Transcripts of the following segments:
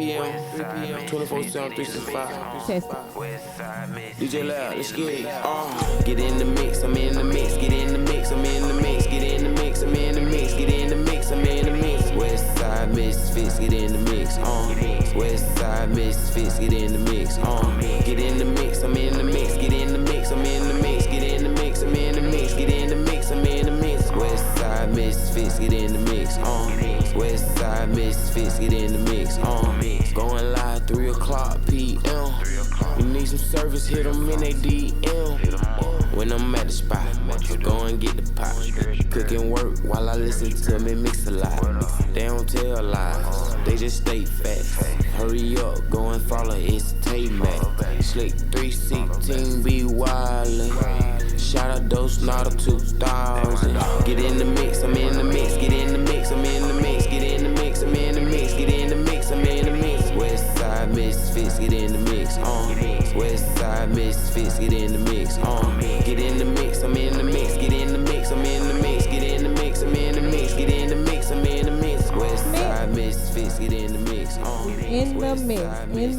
p.m. 24/7, 365. DJ Loud, let's get it. Get in the mix, I'm in the mix. Get in the mix, I'm in the mix. Get in the mix, I'm in the mix. Get in the mix, I'm in the mix. Westside Misfits, get in the mix. Westside Misfits, get in the mix. Get in the mix, I'm in the mix. Get in the mix, I'm in the mix. Get in the mix, I'm in the mix. Get in the mix, I'm in the mix. Westside Misfits, get in the mix. Westside Misfits, get in the mix. Going live 3 o'clock p.m. You need some service, hit them in they DM. When I'm at the spot, go and get the pot. Cook and work while I listen to me mix a lot. They don't tell lies, they just stay fast. Hurry up, go and follow, it's Tay-Mac. Slick 316, be wildin'. Shout out Dose Nada 2000. Get in the mix, I'm in the mix. Get in the mix, I'm in the mix. Get in the mix, I'm in the mix. Get in the mix, I'm in the mix. Westside Misfits, get in the mix. Westside Misfits, get in the mix. Get in the mix, I'm in the mix. Get in the mix, I'm in the mix. Get in the mix, I'm in the mix. Get in the mix, I'm in the mix. Westside Misfits, get in the mix. In the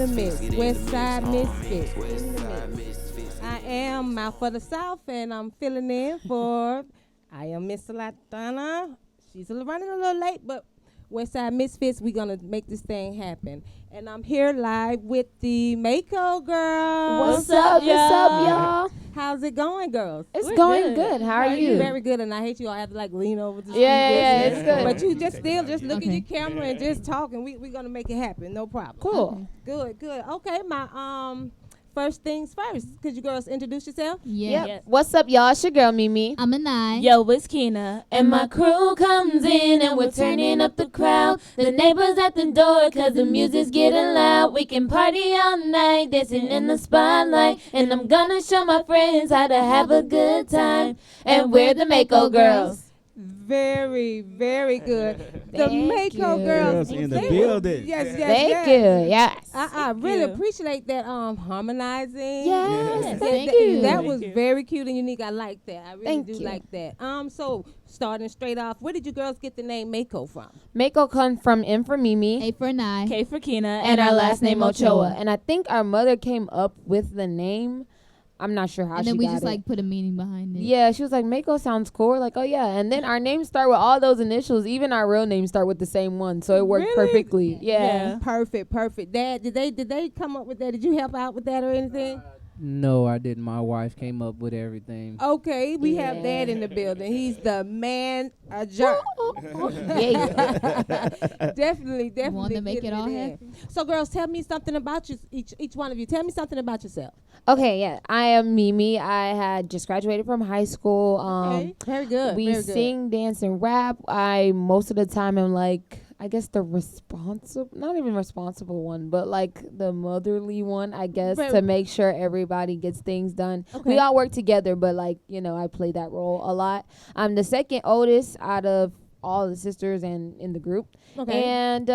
mix. Westside Misfits. In the mix. I am Mouth for the South, and I'm filling in for. I am Miss Latana. She's running a little late, but Westside Misfits, we're going to make this thing happen. And I'm here live with the MAKO Girls. What's up, y'all? How's it going, girls? It's going good. How are you? Very good, and I hate you all have to like lean over to Yeah, it's good. But you just look at your camera and just talk, and we're going to make it happen. No problem. Cool. Good. Okay, my first things first. Could you girls introduce yourself? Yeah. Yes. What's up, y'all? It's your girl, Mimi. I'm Anai. Yo, it's Keena. And my crew comes in and we're turning up the crowd. The neighbors at the door cause the music's getting loud. We can party all night, dancing in the spotlight. And I'm gonna show my friends how to have a good time. And we're the MAKO Girls. Very, very good. The MAKO Girls in the building. Yes. Thank you. Yes. I really appreciate that harmonizing. Yes. Thank you. That was very cute and unique. I like that. I really do like that. So starting straight off, where did you girls get the name MAKO from? MAKO comes from M for Mimi. A for Anai. K for Keena. And our last name Ochoa. And I think our mother came up with the name. I'm not sure how she got it. And then we just like put a meaning behind it. Yeah, she was like, MAKO sounds cool. We're like, oh yeah. And then our names start with all those initials. Even our real names start with the same one. So it worked perfectly. Yeah. Perfect. Dad, did they come up with that? Did you help out with that or anything? No, I didn't. My wife came up with everything. Okay, we have Dad in the building. He's the man adjourn. Definitely. Want to make it all happen. So, girls, tell me something about you. Each one of you, tell me something about yourself. Okay, yeah. I am Mimi. I had just graduated from high school. Okay, very good. We sing, dance, and rap. I most of the time am like, I guess the not even responsible one, but like the motherly one, I guess, to make sure everybody gets things done. Okay. We all work together, but like, I play that role a lot. I'm the second oldest out of all the sisters and in the group. Okay. And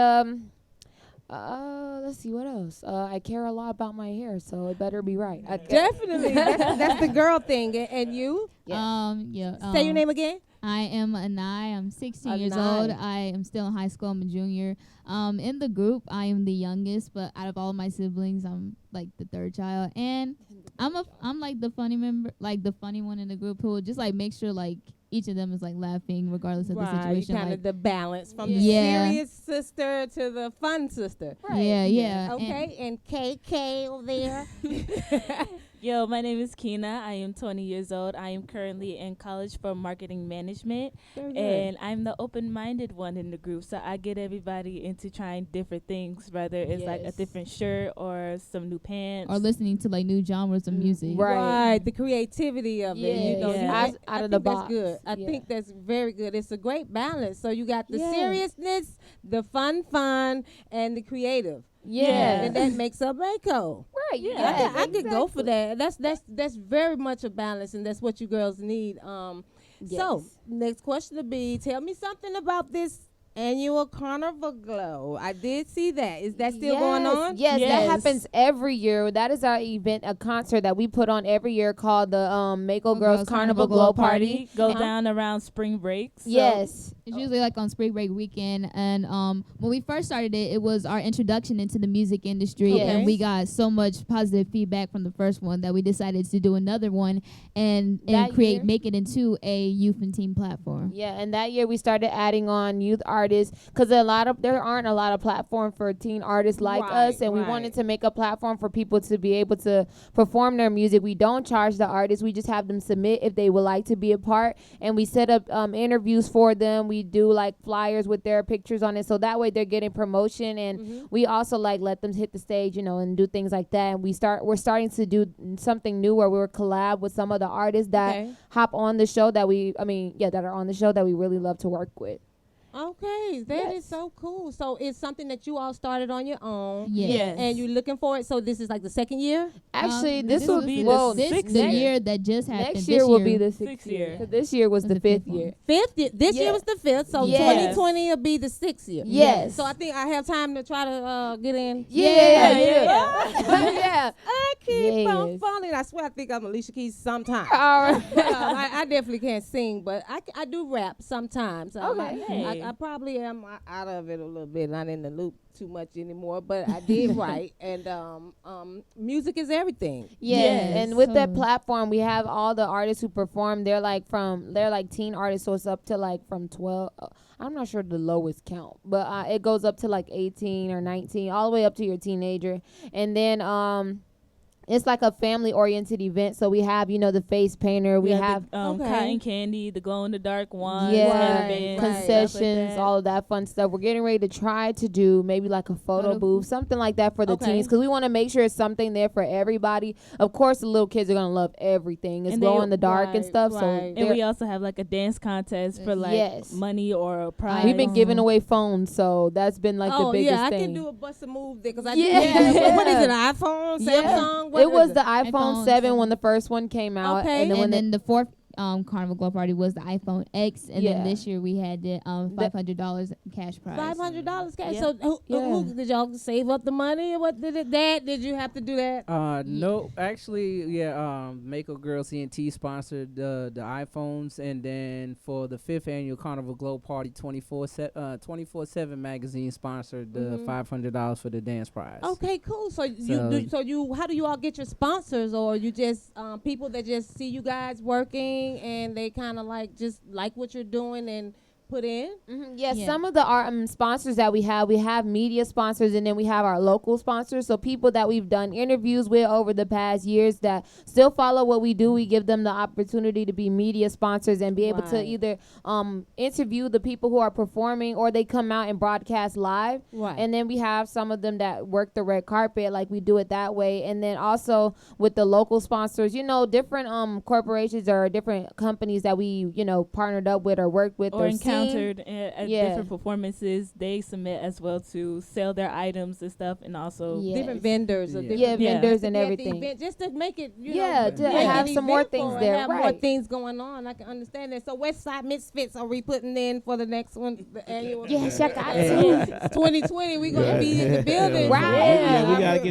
let's see what else. I care a lot about my hair, so it better be right. Definitely. that's the girl thing. And you? Say your name again. I am Anai. I'm 16 years old. I am still in high school. I'm a junior. In the group, I am the youngest, but out of all my siblings, I'm like the third child. And I'm like the funny member, like the funny one in the group who will just like make sure like each of them is like laughing regardless of the situation. Kind of the balance from the serious sister to the fun sister. Right. Yeah. Okay, and KK over there. Yo, my name is Keena. I am 20 years old. I am currently in college for marketing management, and I'm the open-minded one in the group. So I get everybody into trying different things, whether it's like a different shirt or some new pants. Or listening to like new genres of music. Right. The creativity of it. Out of the box. That's good. I think that's very good. It's a great balance. So you got the seriousness, the fun, and the creative. Yeah. And that makes up MAKO. Right. Yeah. I could go for that. That's very much a balance, and that's what you girls need. So next question will be, tell me something about this annual Carnival Glow. I did see that. Is that still going on? Yes, that happens every year. That is our event, a concert that we put on every year called the MAKO Girls Carnival Glow Party. Go down around spring break. So yes. It's usually like on spring break weekend, and when we first started it, it was our introduction into the music industry, and we got so much positive feedback from the first one that we decided to do another one and make it into a youth and teen platform. Yeah, and that year we started adding on youth artists because there aren't a lot of platform for teen artists like us, and we wanted to make a platform for people to be able to perform their music. We don't charge the artists; we just have them submit if they would like to be a part, and we set up interviews for them. We do like flyers with their pictures on it, so that way they're getting promotion, and we also like let them hit the stage, and do things like that. And we're starting to do something new where we're collab with some of the artists that hop on the show that are on the show that we really love to work with. Okay, that is so cool. So it's something that you all started on your own. Yes. And you're looking for it. So this is like the second year? Actually, this will be the year that just happened. Next year will be the sixth year. This year was the fifth year. This year was the fifth. So 2020 will be the sixth year. Yes. So I think I have time to try to get in. Yeah. I keep on falling. I swear I think I'm Alicia Keys sometimes. I definitely can't sing, but I do rap sometimes. Okay. I probably am out of it a little bit, not in the loop too much anymore, but I did write, and music is everything. Yes. And with that platform, we have all the artists who perform. They're like teen artists, so it's up to like from 12. I'm not sure the lowest count, but it goes up to like 18 or 19, all the way up to your teenager, and then it's like a family-oriented event. So we have, the face painter. We have cotton candy, the glow-in-the-dark wand, concessions, all of that fun stuff. We're getting ready to try to do maybe like a photo booth, something like that for the teens, because we want to make sure it's something there for everybody. Of course, the little kids are going to love everything. It's glow-in-the-dark and stuff. So and we also have like a dance contest for like money or a prize. We've been giving away phones, so that's been like the biggest thing. I can do a bust a move there, because I what is it, an iPhone, Samsung? It was the iPhone 7 when the first one came out. Okay. And then the fourth Carnival Glow Party was the iPhone X. And then this year we had the $500 cash prize. $500 cash. So who did y'all save up the money? What did you have to do that? No, actually, MAKO Girls CNT sponsored the iPhones, and then for the 5th annual Carnival Glow Party, 24/7 magazine sponsored the $500 for the dance prize. Okay, cool. So how do you all get your sponsors, or you just people that just see you guys working and they kind of like what you're doing and put in? Some of the sponsors that we have media sponsors, and then we have our local sponsors. So people that we've done interviews with over the past years that still follow what we do, we give them the opportunity to be media sponsors and be able to either interview the people who are performing, or they come out and broadcast live. And then we have some of them that work the red carpet, like we do it that way. And then also with the local sponsors, different corporations or different companies that we partnered up with or worked with or encountered at different performances, they submit as well to sell their items and stuff, and also different vendors vendors and everything, just to make it to have some more things there, have more things going on. I can understand that. So Westside Misfits, are we putting in for the next one, the annual? Check out 2020 we gonna be in the building,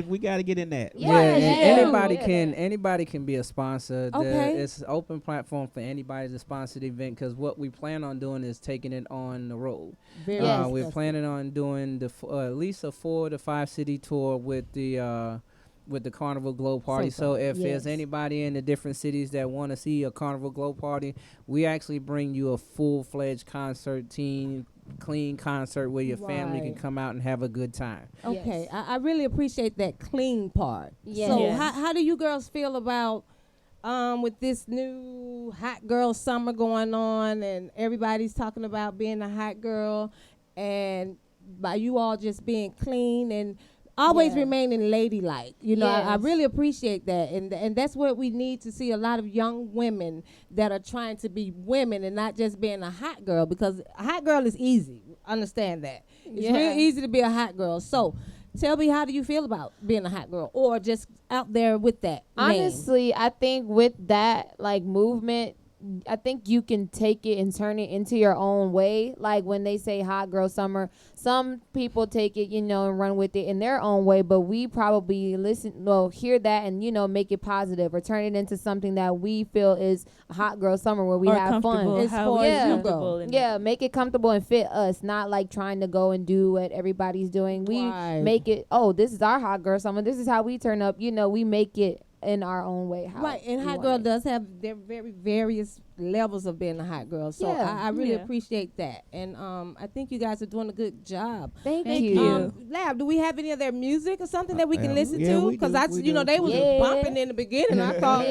we gotta get in that. Anybody can be a sponsor. It's an open platform for anybody to sponsor the event, because what we plan on doing is taking it on the road. We're planning on doing at least a 4 to 5 city tour with the Carnival Glow Party. So if there's anybody in the different cities that want to see a Carnival Glow Party, we actually bring you a full-fledged concert team, clean concert where your family can come out and have a good time. Okay, I really appreciate that clean part. So how do you girls feel about with this new hot girl summer going on, and everybody's talking about being a hot girl, and by you all just being clean and always remaining ladylike, I really appreciate that, and that's what we need to see, a lot of young women that are trying to be women and not just being a hot girl, because a hot girl is easy. Understand that. It's really easy to be a hot girl. So tell me, how do you feel about being a hot girl, or just out there with that Honestly, I think with that movement, I think you can take it and turn it into your own way. Like when they say hot girl summer, some people take it, and run with it in their own way, but we probably hear that and, make it positive or turn it into something that we feel is a hot girl summer where we have fun. It's comfortable. Yeah, make it comfortable and fit us, not like trying to go and do what everybody's doing. We make it, this is our hot girl summer. This is how we turn up. We make it in our own way. And hot girl does have their very various levels of being a hot girl. So I really appreciate that. And I think you guys are doing a good job. Thank you. Lab, do we have any of their music or something that we can listen to? Because they was bumping in the beginning. I thought,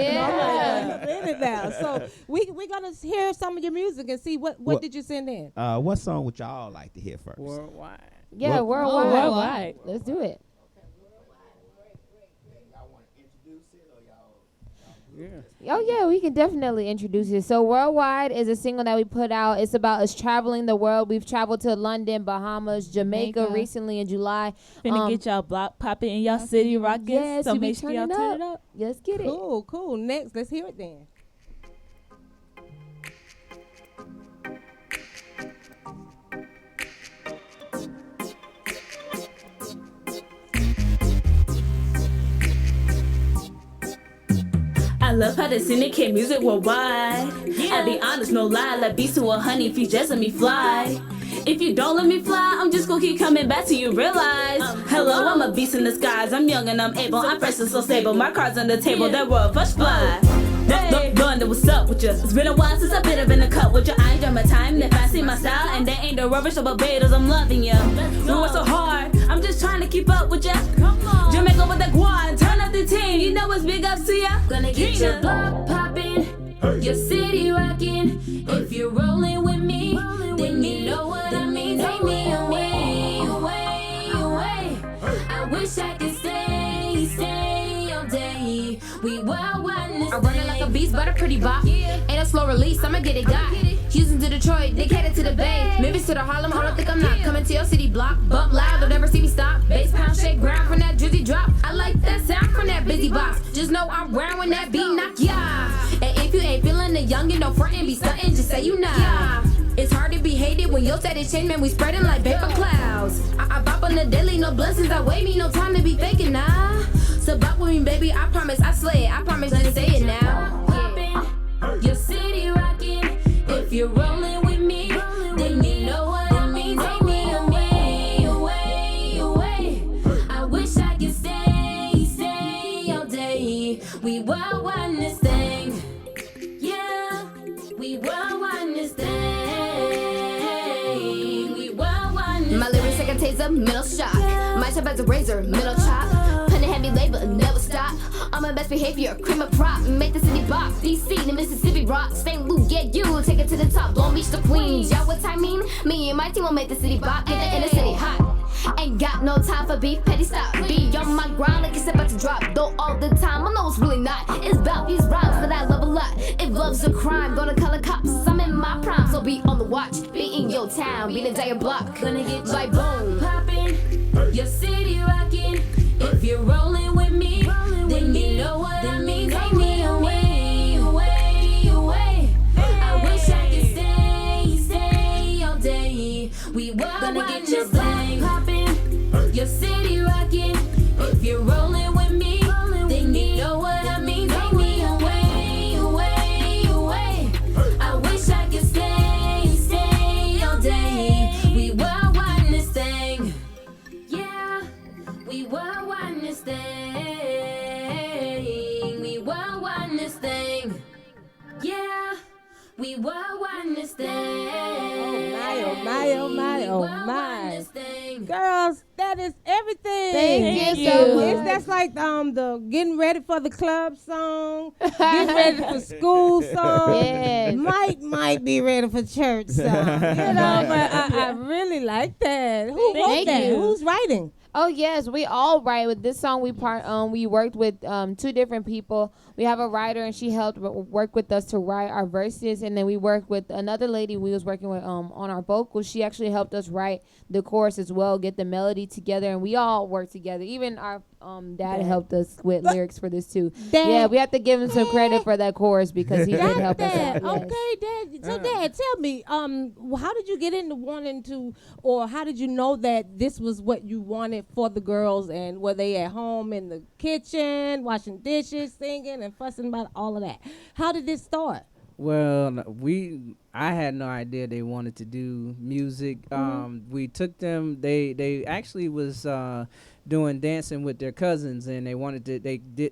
now. So we're going to hear some of your music and see what did you send in? What song would y'all like to hear first? Worldwide. Yeah, worldwide. Let's do it. Yeah. Oh, yeah, we can definitely introduce it. So Worldwide is a single that we put out. It's about us traveling the world. We've traveled to London, Bahamas, Jamaica recently in July. Finna get y'all block popping in y'all city rocking. Yes, so make sure y'all turn it up. Let's get it. Cool. Next, let's hear it then. I love how they syndicate music worldwide. I'll be honest, no lie, like beast to a honey if you just let me fly. If you don't let me fly, I'm just gonna keep coming back till you realize. Hello, I'm a beast in the skies. I'm young and I'm able. I'm fresh and so stable. My cards on the table, that world first fly. Wonder what's up with you. It's been a while since I've been up in the cut with you. I ain't done my time. If I see my style and there ain't no rubbish or Barbados, I'm loving you. You work so hard. I'm just trying to keep up with you. Jamaica with the guan, turn up the team. You know it's big ups to ya. Gonna get your block poppin', your city rockin'. If you're rolling with me, then you know what I mean. Take me away, away, away. I wish I could stay all day. We wild wildness. I'm running like a beast, but a pretty bop. Ain't a slow release, I'ma get it got. Houston to Detroit, they cater to the Bay. Memphis to the Harlem, hold up, think I'm not coming to your city block. Bump loud, don't ever see me stop. Bass pound, shake ground from that drizzy drop. I like that sound from that busy box. Just know I'm round when that beat knock ya. And if you ain't feeling the youngin', don't front and be stuntin', just say you not. It's hard to be hated when your status change, man. We spreading like paper clouds. I bop on the daily, no blessings. I wait me, no time to be faking now. So bop with me, baby. I promise I slay it. I promise just say it now. Yeah. Your city rockin'. If you're rolling with me, then you know what I mean. Take me away, away, away. I wish I could stay all day. We wild on this thing. Yeah, we wild on this thing. We wild on this thing. My lyrics like a taser, middle shot. My chop as a razor, middle chop. Putting heavy labor, never stop. On my best behavior, cream a prop. Make the city box, DC to Mississippi rock. St. Luke, get you, take it to the top. Long Beach to Queens, y'all what I mean? Me and my team will make the city box. Get the inner city hot. Ain't got no time for beef, petty stop. Be on my grind like it's about to drop. Though all the time, I know it's really not. It's about these rhymes that I love a lot. If love's a crime, gonna call the cops. I'm in my prime, so be on the watch. Be in your town, be the entire block. Gonna get like boom poppin', your city rockin'. If you're rolling with me, then you know what I mean. Take me away, away, away. I wish I could stay all day. We wild gonna get your block poppin', your city rockin'. If you're rolling with me, then you know what I mean. Take me away, away, away. I wish I could stay all day. We wild on this thing. Yeah, we wild on this thing. We wild on this thing. Yeah, we wild on this thing. Oh my, oh my, oh my, oh my. Girls, that is everything. Thank you. So that's like the getting ready for the club song, getting ready for school song. Yes. Might be ready for church song. But I really like that. Who wrote that? Who's writing? Oh yes, we all write. With this song, we worked with 2 different people. We have a writer, and she helped work with us to write our verses, and then we worked with another lady we was working with on our vocals. She actually helped us write the chorus as well, get the melody together, and we all work together. Even our Dad helped us with lyrics for this too. Yeah, we have to give him some credit for that chorus because he did help us out. Yes. Okay, Dad. So, Dad, tell me, how did you get into wanting to, or how did you know that this was what you wanted for the girls? And were they at home in the kitchen, washing dishes, singing, and fussing about all of that? How did this start? Well, I had no idea they wanted to do music. We took them. They actually was doing dancing with their cousins, and they wanted to.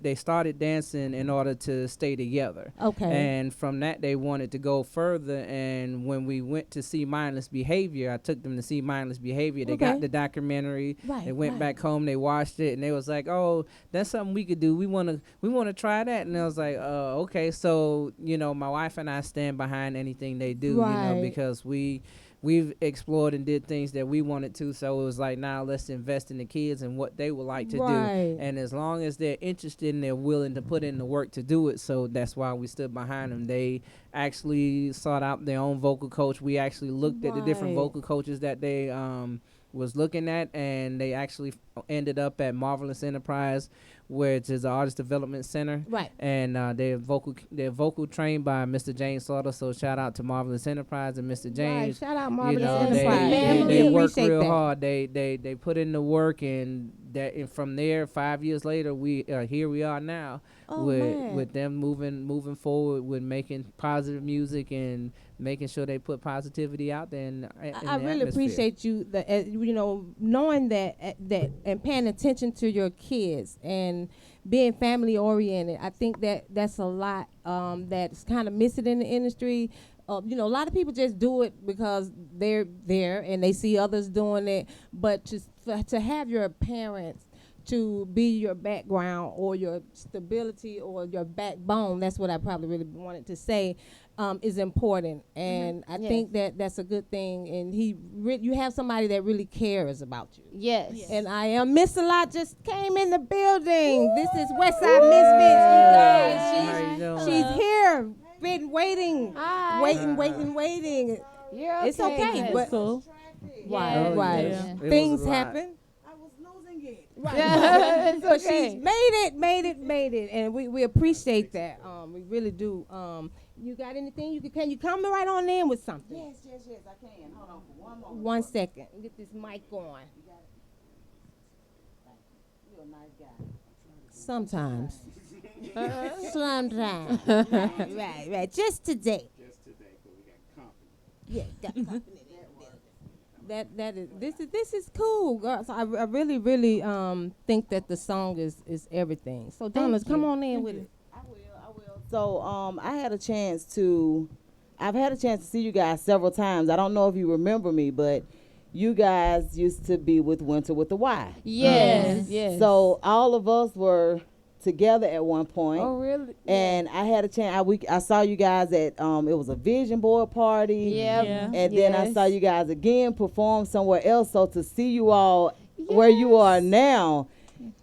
They started dancing in order to stay together. Okay. And from that, they wanted to go further. And when we went to see Mindless Behavior, I took them to see Mindless Behavior. They got the documentary. Right. They went back home. They watched it, and they was like, "Oh, that's something we could do. We wanna try that." And I was like, "Okay." So my wife and I stand behind anything they do, because we've explored and did things that we wanted to. So it was like, now let's invest in the kids and what they would like to do. And as long as they're interested and they're willing to put in the work to do it, so that's why we stood behind them. They actually sought out their own vocal coach. We actually looked at the different vocal coaches that they was looking at, and they actually ended up at Marvelous Enterprise, which is the Artist Development Center. Right. And they're vocal trained by Mr. James Slaughter. So shout out to Marvelous Enterprise and Mr. James. Shout out Marvelous Enterprise. They work real hard. They put in the work, and from there, 5 years later, here we are now with them moving forward with making positive music and making sure they put positivity out there. I really appreciate you, knowing that and paying attention to your kids and being family oriented. I think that's a lot that's kind of missing in the industry. A lot of people just do it because they're there and they see others doing it. But to have your parents to be your background or your stability or your backbone, that's what I probably really wanted to say, is important. And I think that's a good thing. And you have somebody that really cares about you. Yes. And I am Miss Lot just came in the building. Woo! This is Westside Misfits, you guys. She's here. Been waiting. Hi. Waiting. You're okay. It's okay. But cool. Right. Yeah. Things happen. Right. Yeah, it's but she's made it, and we appreciate that. We really do. You got anything? Can you come right on in with something? Yes, I can. Hold on for one moment. 1 second. Get this mic on. You're a nice guy. Sometimes. Sometimes. Right. Just today. Because we got company. Yeah, got company. This is cool, girls. I really think that the song is everything. So Donna, come on in with it. I will. So I've had a chance to see you guys several times. I don't know if you remember me, but you guys used to be with Winter with the Y. Yes. So all of us were together at one point. Oh, really? And I had a chance. I saw you guys at it was a vision board party. Yeah. And then I saw you guys again perform somewhere else. So to see you all where you are now,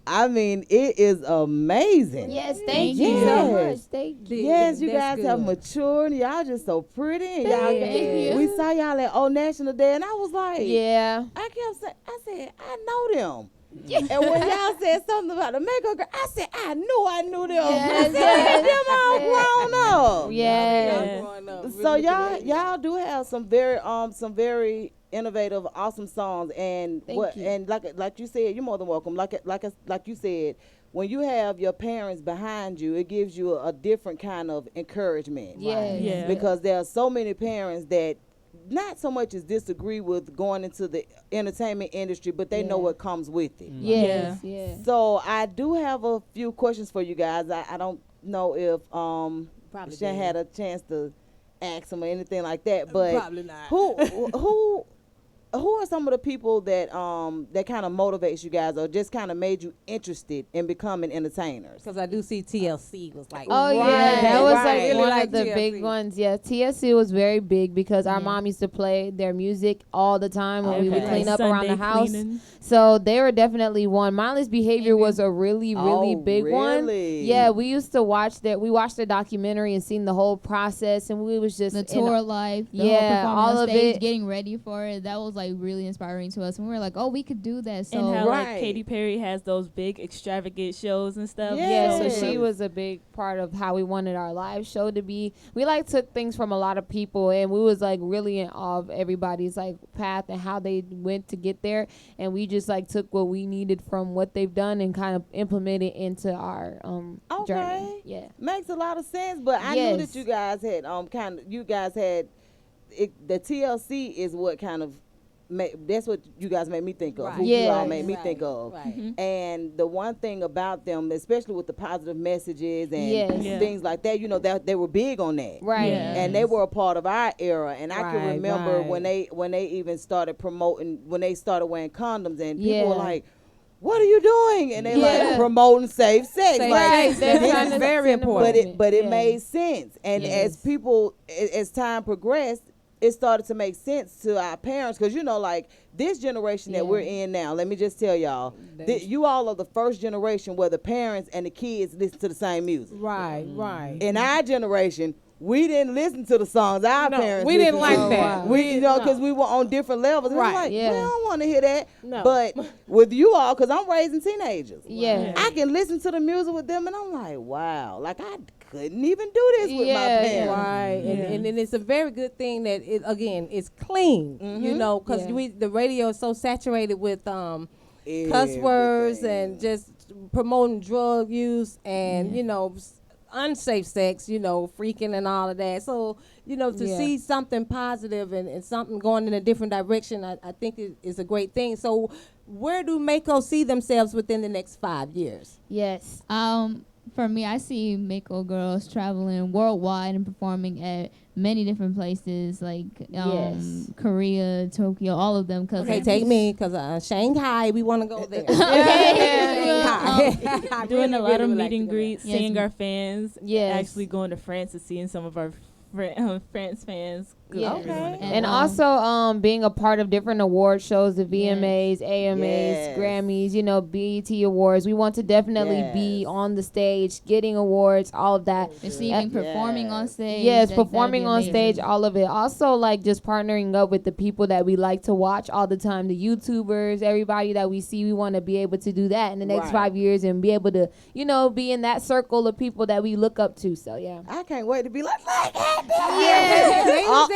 I mean, it is amazing. Yes, thank you so much. Thank you. Yes, you guys have matured. Y'all just so pretty. And we saw y'all at Old National Day, and I was like, yeah. I kept saying, I know them. Yeah. And when y'all said something about the MAKO Girls, I said, I knew them. Yes, them all grown up. Yeah. So y'all do have some very innovative, awesome songs, and like you said, you're more than welcome. Like you said, when you have your parents behind you, it gives you a different kind of encouragement. Yes. Yeah. Because there are so many parents that not so much as disagree with going into the entertainment industry, but they know what comes with it. Yes. So I do have a few questions for you guys. I don't know if Shan had a chance to ask them or anything like that, but probably not. Who are some of the people that kind of motivates you guys or just kind of made you interested in becoming entertainers? Because I do see TLC was like, that was like one of the big ones. Yeah, TLC was very big because our mom used to play their music all the time when we would clean up around the house. So they were definitely one. Mindless Behavior was a really big one. Yeah, we used to watch that. We watched the documentary and seen the whole process, and we was just the tour life. All of stage, it, getting ready for it. That was like really inspiring to us. And we were like, oh, we could do that. So and how like Katy Perry has those big extravagant shows and stuff. Yeah, so she was a big part of how we wanted our live show to be. We like took things from a lot of people, and we was like really in awe of everybody's like path and how they went to get there. And we just like took what we needed from what they've done and kind of implemented into our journey. Yeah, makes a lot of sense. But I knew that you guys had the TLC is what kind of that's what you guys made me think of. Right. Who you all made me think of. Right. Mm-hmm. And the one thing about them, especially with the positive messages and things like that, you know, that they were big on that. Right. Yes. And they were a part of our era. And I can remember when they even started promoting, when they started wearing condoms, and people were like, what are you doing? And they like promoting safe sex. Like, that's very important. But it made sense. And as time progressed, it started to make sense to our parents, because, you know, like this generation that we're in now, let me just tell y'all, you all are the first generation where the parents and the kids listen to the same music. Right, right. In our generation, we didn't listen to the songs our parents we didn't like that. We, you know, because we were on different levels. Right. Like, we don't want to hear that. No. But with you all, because I'm raising teenagers, I can listen to the music with them, and I'm like, wow, like I couldn't even do this with my parents. Right. And it's a very good thing that it's clean, you know, because the radio is so saturated with cuss words and just promoting drug use and, you know, unsafe sex, you know, freaking and all of that. So, you know, to see something positive and something going in a different direction, I think is a great thing. So where do MAKO see themselves within the next 5 years? Yes. For me, I see MAKO Girls traveling worldwide and performing at many different places, like Korea, Tokyo, all of them. Okay, take me, because Shanghai, we want to go there. Doing a lot of meet and greets, seeing our fans, actually going to France and seeing some of our France fans. And also being a part of different award shows, the VMAs, AMAs, Grammys, you know, BET Awards. We want to definitely be on the stage, getting awards, all of that. Receiving, performing on stage. Yes, performing on stage, all of it. Also, like, just partnering up with the people that we like to watch all the time, the YouTubers, everybody that we see. We want to be able to do that in the next 5 years and be able to, you know, be in that circle of people that we look up to. So, I can't wait to be like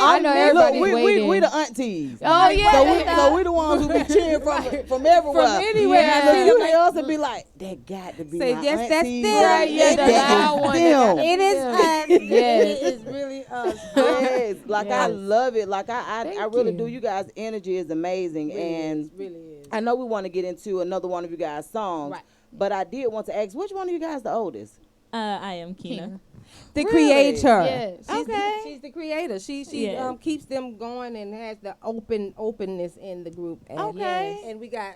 I know everybody's waiting. We the aunties. Oh, yeah. So we the ones who be cheering from everywhere. From anywhere. Yeah. So you else and be like, that got to be my yes, aunties. that's them. Right, yeah, That's them. It is us. Yes. It is really us. Yes. Like, I love it. Like, I really do. You guys' energy is amazing. It really is. I know we want to get into another one of you guys' songs. Right. But I did want to ask, which one of you guys the oldest? I am Kina. The creator. Yes. She's the creator. She keeps them going and has the openness in the group. And and we got,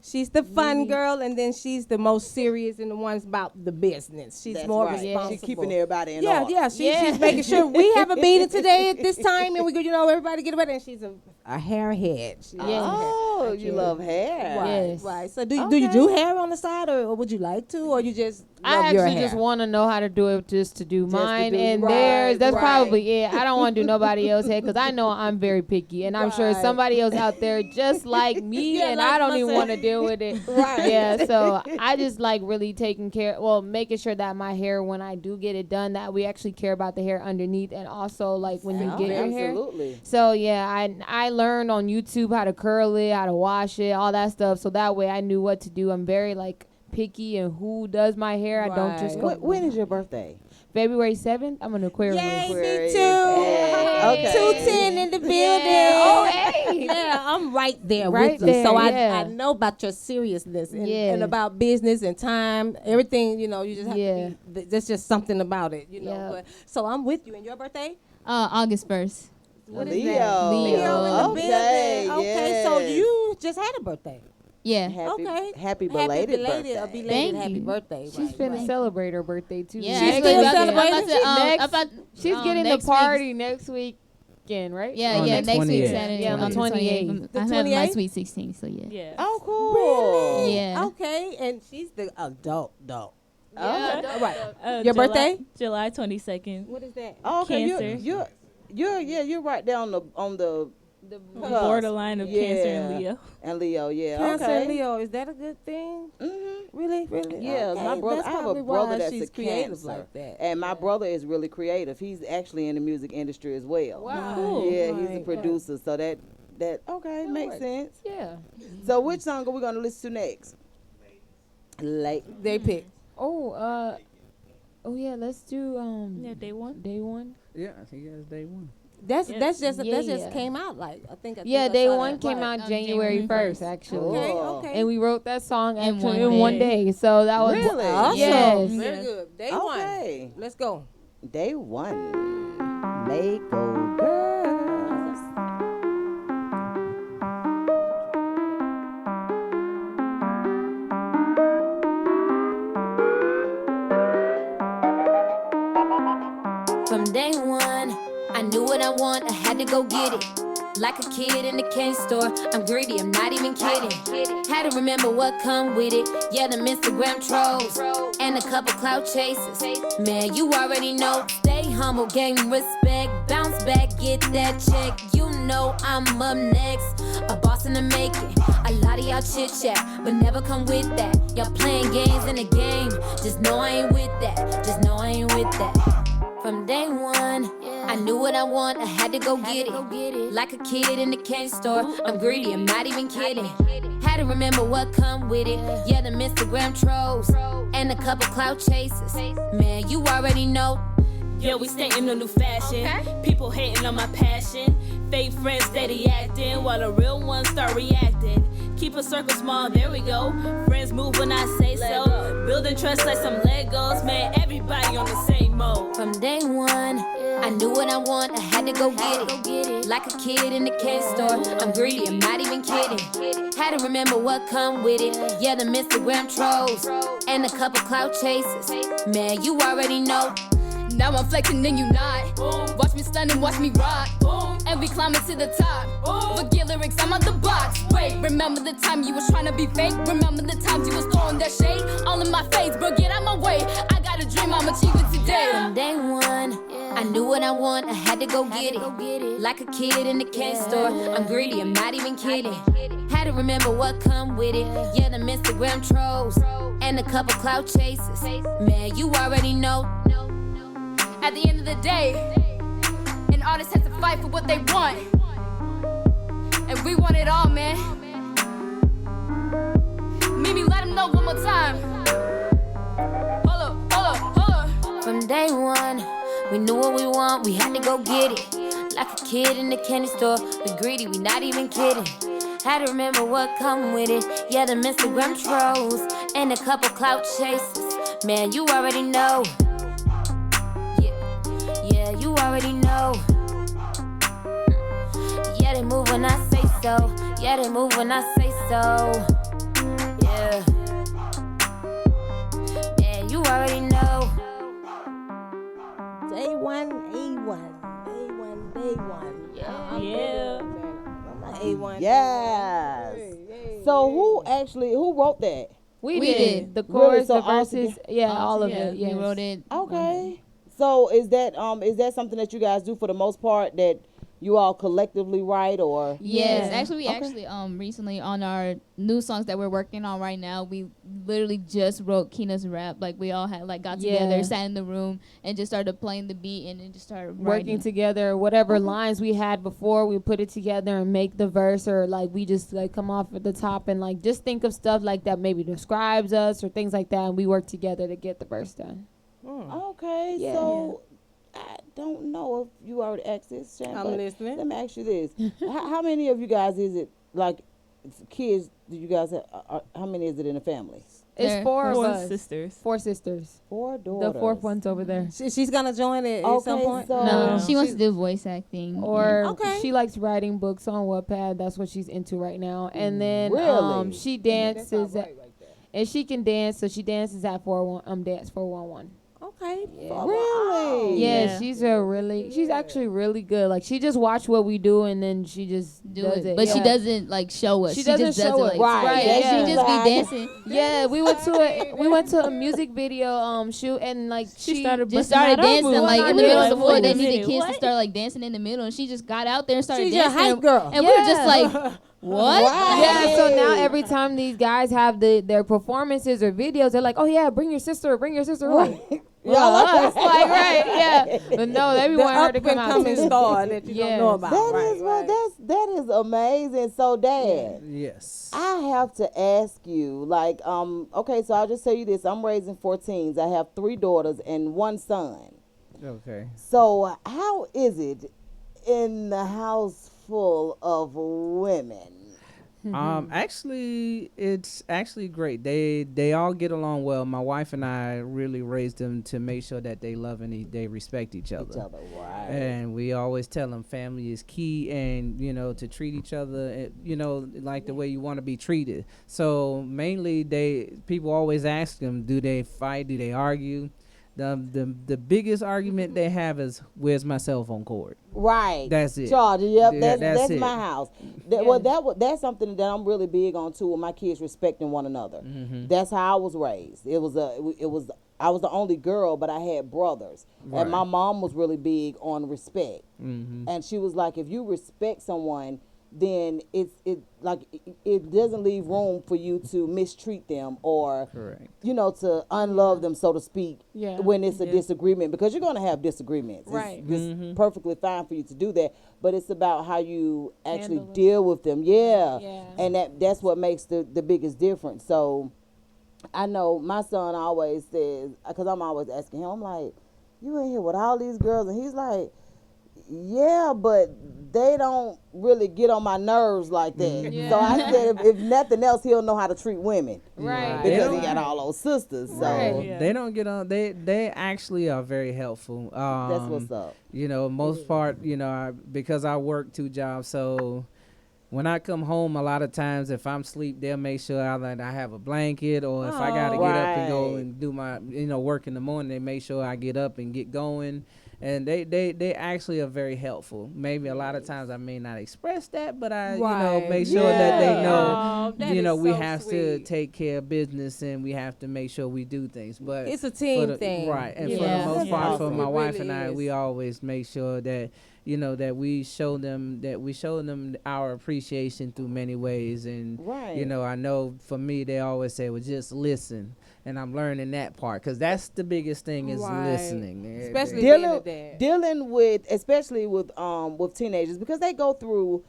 she's the fun girl, and then she's the most serious and the one's about the business. She's more responsible. She's keeping everybody in order. She's making sure we have a meeting today at this time, and we go, you know, everybody get ready. And she's a hair head. You love hair. Right. So do you do hair on the side, or would you like to, or you just love your hair? I actually just want to know how to do it, just to do mine and theirs. That's probably it. I don't want to do nobody else's hair, because I know I'm very picky, and I'm sure somebody else out there just like me, and I don't even want to deal with it. Yeah, so I just like really taking care, making sure that my hair, when I do get it done, that we actually care about the hair underneath, and also like when you get your hair. So I learned on YouTube how to curl it, how to wash it, all that stuff, so that way I knew what to do. I'm very like picky and who does my hair. I don't just go. When is your birthday? February 7th. I'm an Aquarius. Yay, me too. Okay. 210 in the building. Oh, hey. Yeah, I'm right there with you. So I know about your seriousness and about business and time, everything. You know, you just have to be. There's just something about it. You know. But, so I'm with you. And your birthday? August 1st. What is that? Leo in the building. Okay, so you just had a birthday. Yeah. Happy belated birthday. Thank happy birthday. She's finna celebrate her birthday too. Yeah, she's still celebrating. She's getting the party next weekend, right? Yeah, next week Saturday. Yeah, on the 28th. I have my sweet 16, so yeah. Oh, cool. Really? Yeah. Okay, and she's the adult. Yeah. Right. Your birthday? July 22nd. What is that? Oh, okay. Cancer. You're right there on The borderline of Cancer and Leo. And Leo, yeah. Cancer and Leo, is that a good thing? Mm-hmm. Really? Yeah, okay. my brother. I have a brother that's a creative Cancer, like that. and my brother is really creative. He's actually in the music industry as well. Wow. Cool. Yeah, he's a producer. So that okay makes sense. Yeah. So which song are we gonna listen to next? They pick. Oh yeah, let's do Day One. Yeah, I think that's Day One. That just came out like I think Day One came out January 1st actually. Okay. And we wrote that song actually in one day. So that was really awesome. Yes. Very good. Day One. Let's go. Day One. MAKO Girls. From day one, I knew what I want, I had to go get it. Like a kid in the candy store, I'm greedy, I'm not even kidding. Had to remember what come with it. Yeah, them Instagram trolls and a couple clout chasers. Man, you already know. Stay humble, gain respect, bounce back, get that check. You know I'm up next, a boss in the making. A lot of y'all chit chat, but never come with that. Y'all playing games in the game, just know I ain't with that. Just know I ain't with that. From day one, I knew what I want, I had to go get it. Like a kid in the candy store, I'm greedy, I'm not even kidding. Had to remember what come with it. Yeah, them Instagram trolls and a couple clout chasers. Man, you already know. Yeah, we stay in a new fashion. People hating on my passion. Fake friends steady acting while the real ones start reacting. Keep a circle small, there we go. Friends move when I say so. Building trust like some Legos. Man, everybody on the same mode. From day one, I knew what I want, I had to go get it. Like a kid in the candy store, I'm greedy, I'm not even kidding. Had to remember what come with it. Yeah, them Instagram trolls and a couple clout chasers. Man, you already know. Now I'm flexing and you not. Watch me stun and watch me rock. And we climbing to the top. Forget lyrics, I'm out the box. Wait, remember the time you was trying to be fake? Remember the times you was throwing that shade? All in my face, bro, get out my way. I got a dream, I'm achieving today. From day one, I knew what I want, I had to go get it. Like a kid in the candy store, I'm greedy, I'm not even kidding. Had to remember what come with it. Yeah, them Instagram trolls and a couple clout chasers. Man, you already know. At the end of the day, an artist has to fight for what they want. And we want it all, man. Mimi, let them know one more time. Hold up. From day one, we knew what we want, we had to go get it. Like a kid in the candy store, we greedy, we not even kidding. Had to remember what come with it. Yeah, them Instagram trolls and a couple clout chasers. Man, you already know. Yeah, you already know. Yeah, they move when I say so. Yeah, they move when I say so. Yeah. Man, you already know. Day one, A1. Day one. Yeah. A1. Yes. So who wrote that? We did. The chorus, the verses, all of it. We wrote it. Okay. So is that something that you guys do for the most part, that you all collectively write, or? Yes, actually we recently on our new songs that we're working on right now, we literally just wrote Keena's rap. Like we all had got together, sat in the room and just started playing the beat and then just started working together. Whatever lines we had before, we put it together and make the verse, or we just come off at the top and just think of stuff like that maybe describes us or things like that, and we work together to get the verse done. Okay, so I don't know if you already asked this, Shan, I'm listening. Let me ask you this: how many of you guys is it? Kids? Do you guys have? How many is it in the family? It's four of us. Sisters. 4 sisters. 4 daughters. The fourth one's over there. She's gonna join it at some point. So no, she wants to do voice acting. Or she likes writing books on Wattpad. That's what she's into right now. And then she dances. And she can dance, so she dances at Dance 411. Okay. Yeah. Really? Yeah, she's actually really good. Like she just watch what we do and then she just does it. But she doesn't like show us. She doesn't just show does us. it, like, Right. Yeah, Yeah. she just be dancing. Yeah, we went to a music video shoot and like she started dancing like in the middle of the floor. They needed kids What? to start like dancing in the middle, and she just got out there and started She's dancing. a hype girl. And we were just like, what? Yeah, so now every time these guys have their performances or videos, they're like, oh yeah, bring your sister. Like, well, us, like, right, yeah. But no, they want her to come out too. Star that you don't know about. That is amazing. So, Dad, yes, I have to ask you, like, okay, so I'll just tell you this: I'm raising 4 teens. I have 3 daughters and 1 son. Okay. So, how is it in the house full of women? Actually, it's actually great. They all get along well. My wife and I really raised them to make sure that they love and they respect each other. Right. And we always tell them family is key, and to treat each other, like the way you want to be treated. So mainly, people always ask them, do they fight? Do they argue? The biggest argument they have is, where's my cell phone cord? Right. That's it. Charge. Yep. That's it. my house. Well, that's something that I'm really big on too. With my kids respecting one another. Mm-hmm. That's how I was raised. I was the only girl, but I had brothers, and my mom was really big on respect. Mm-hmm. And she was like, if you respect someone, then it doesn't leave room for you to mistreat them or Correct. To unlove them, so to speak, when it's a disagreement, because you're going to have disagreements. Right. It's perfectly fine for you to do that, but it's about how you actually deal with them. And that's what makes the biggest difference. So I know my son always says, because I'm always asking him, I'm like, you in here with all these girls? And he's like, yeah, but they don't really get on my nerves like that. So I said, if nothing else, he'll know how to treat women, right? Because he got all those sisters. So they don't get on. They actually are very helpful. That's what's up. Most part, because I work 2 jobs, so when I come home, a lot of times if I'm asleep, they'll make sure I have a blanket, or if I gotta get up and go and do my work in the morning, they make sure I get up and get going. And they actually are very helpful. Maybe a lot of times I may not express that, but I make sure that they know we have to take care of business and we have to make sure we do things. But it's a team thing, right? And for the most part, for my wife and I, we always make sure that that we show them our appreciation through many ways. And I know for me, they always say, well, just listen. And I'm learning that part, because that's the biggest thing is listening. Especially dealing with, especially with teenagers, because they go through,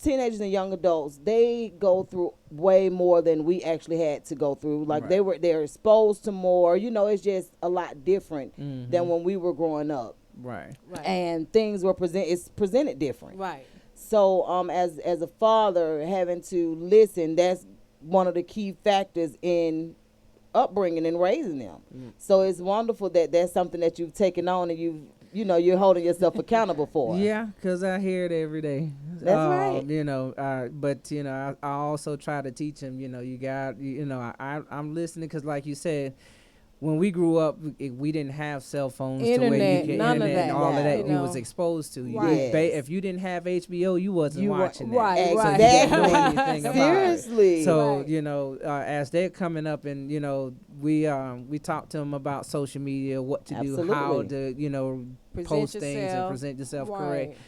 teenagers and young adults, they go through way more than we actually had to go through. Like they're exposed to more. It's just a lot different than when we were growing up. Right. And things were presented different. Right. So as a father, having to listen, that's one of the key factors in upbringing and raising them. So it's wonderful that that's something that you've taken on and you're holding yourself accountable for. Yeah, because I hear it every day. That's right. But I also try to teach them. I'm listening, because like you said, when we grew up, we didn't have cell phones, internet, to where you can, none of that, and all of that. You was exposed to. If you didn't have HBO, you wasn't watching that. Right, so right. you didn't know anything about Seriously. it. So as they're coming up, and we talk to them about social media, what to do, how to post things and present yourself correct.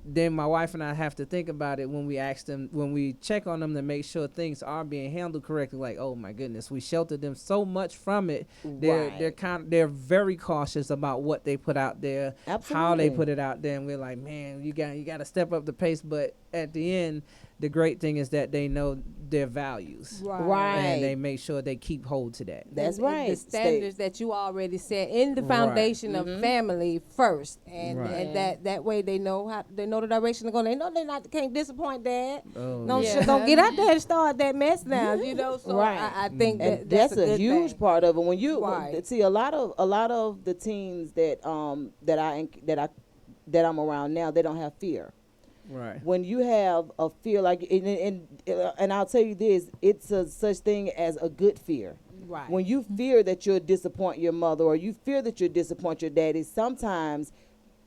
Then my wife and I have to think about it when we ask them, when we check on them to make sure things are being handled correctly. Like, oh my goodness, we sheltered them so much from it. They're very cautious about what they put out there, how they put it out there, and we're like, man, you got to step up the pace. But at the end, the great thing is that they know their values, and they make sure they keep hold to that. That's right. The standards that you already set in the foundation of family first, and that way they know the direction to go. They know they can't disappoint Dad. Don't get out there and start that mess now. So I think that's a huge part of it. When you see a lot of the teens that I'm around now, they don't have fear. Right. When you have a fear, like and I'll tell you this, it's a such thing as a good fear. Right. When you fear that you'll disappoint your mother or you fear that you'll disappoint your daddy, sometimes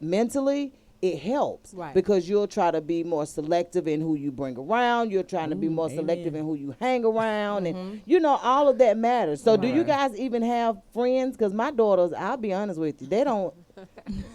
mentally it helps because you'll try to be more selective in who you bring around. You're trying to be more selective in who you hang around. And, all of that matters. So do you guys even have friends? Because my daughters, I'll be honest with you, they don't.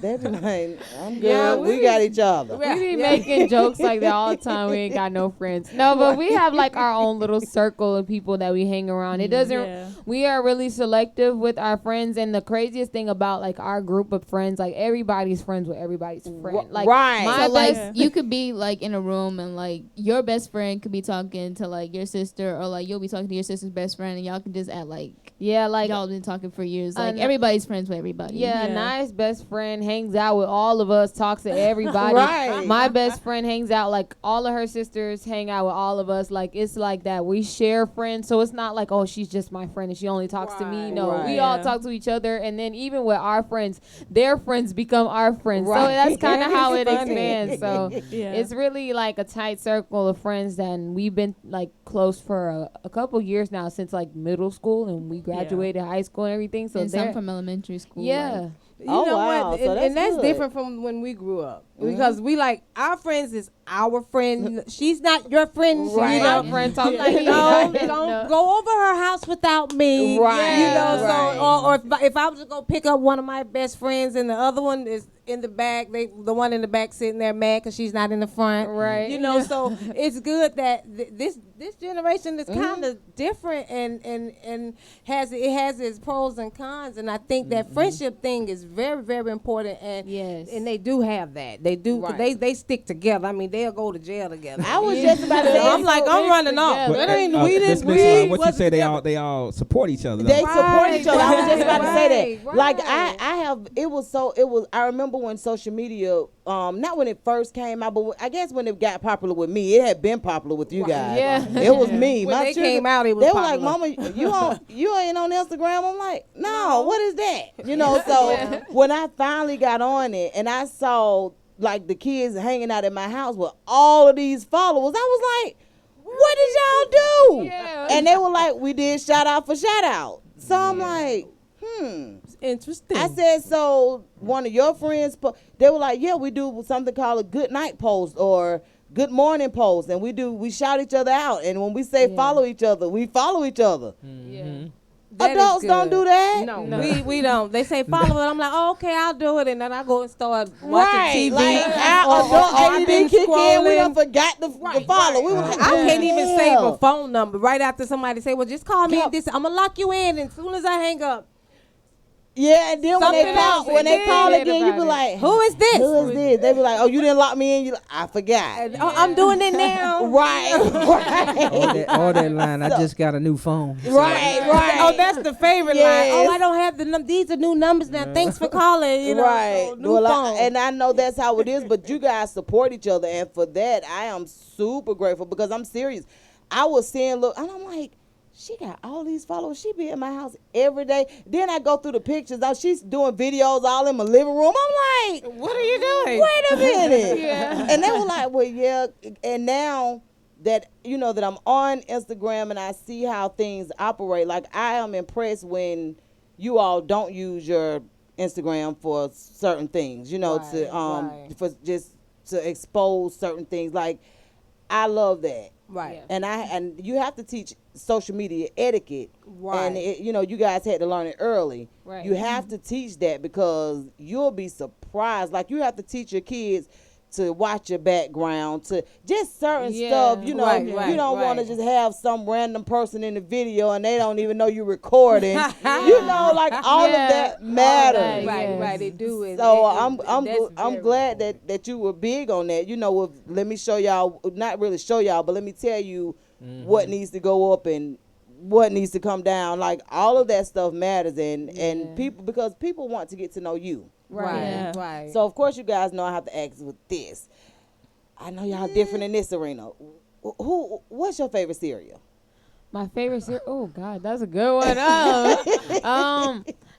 They be like, I'm good. Yeah, we got each other. We be making jokes like that all the time. We ain't got no friends. No, but we have like our own little circle of people that we hang around. It doesn't. We are really selective with our friends, and the craziest thing about like our group of friends, like everybody's friends with everybody's friend. Like my best, you could be like in a room and like your best friend could be talking to like your sister, or like you'll be talking to your sister's best friend, and y'all can just act like like y'all been talking for years. Like everybody's friends with everybody. A nice best friend hangs out with all of us, talks to everybody. My best friend hangs out, like all of her sisters hang out with all of us. Like it's like that. We share friends, so it's not like, oh, she's just my friend and she only talks to me. No, we all talk to each other, and then even with our friends, their friends become our friends. So that's kind of how it expands. So it's really like a tight circle of friends, and we've been like close for a couple years now, since like middle school, and we graduated high school and everything. So and some from elementary school. Yeah. You know what? So that's different from when we grew up. Because we like, our friends is our friend. She's not your friend. Right. You know, friend don't go over her house without me. Right. You know, or if I was to go pick up one of my best friends and the other one is in the back, the one in the back sitting there mad because she's not in the front. Right. You know, so it's good that this generation is kind of different and has its pros and cons. And I think that friendship thing is very, very important. And and they do have that. They do. Right. They stick together. I mean, they'll go to jail together. I was just about to say. I'm like, I'm running off. That ain't what you say? They all support each other. They support each other. I was just about to say that. Like I have. It was. I remember when social media. Not when it first came out, but I guess when it got popular with me. It had been popular with you guys. Yeah. It was me. When they came out, it was they popular. were like, Mama, you ain't on Instagram. I'm like, no, what is that? You know, so when I finally got on it and I saw like the kids hanging out at my house with all of these followers, I was like, what did y'all do? Yeah. And they were like, we did shout out for shout out. So I'm like, It's interesting. I said, so one of your friends, they were like, yeah, we do something called a good night post or good morning post, and we shout each other out, and when we say follow each other, we follow each other. Adults don't do that. No. We don't. They say follow it. I'm like, oh, okay, I'll do it, and then I go and start watching TV. Like our ADD kick in, we done forgot the follow. We was like, I can't even save a phone number right after somebody say, well, just call me. I'm gonna lock you in, and as soon as I hang up. Yeah, and then when they call again, you be like, who is this? Who is this? They be like, oh, you didn't lock me in. You, I forgot. I'm doing it now. Right. All that line. I just got a new phone. Right. Oh, that's the favorite line. Oh, I don't have the number. These are new numbers now. Thanks for calling. You know, right. So new phone. And I know that's how it is, but you guys support each other, and for that, I am super grateful because I'm serious. I was seeing, and I'm like, she got all these followers. She be in my house every day. Then I go through the pictures. She's doing videos all in my living room. I'm like, what are you doing? Wait a minute. And they were like, well, yeah. And now that, that I'm on Instagram and I see how things operate, like I am impressed when you all don't use your Instagram for certain things, for just to expose certain things. Like, I love that. Right. And you have to teach social media etiquette. Right. And you guys had to learn it early. Right. You have to teach that because you'll be surprised. Like, you have to teach your kids to watch your background, to just certain stuff. You don't want to just have some random person in the video and they don't even know you're recording. Like all of that matters. Right. They do. So I'm glad that you were big on that. Let me show y'all, not really show y'all, but let me tell you what needs to go up and what needs to come down. Like, all of that stuff matters, and people want to get to know you. Right. So of course you guys know I have to ask with this. I know y'all different in this arena. What's your favorite cereal? My favorite cereal? Oh God, that's a good one.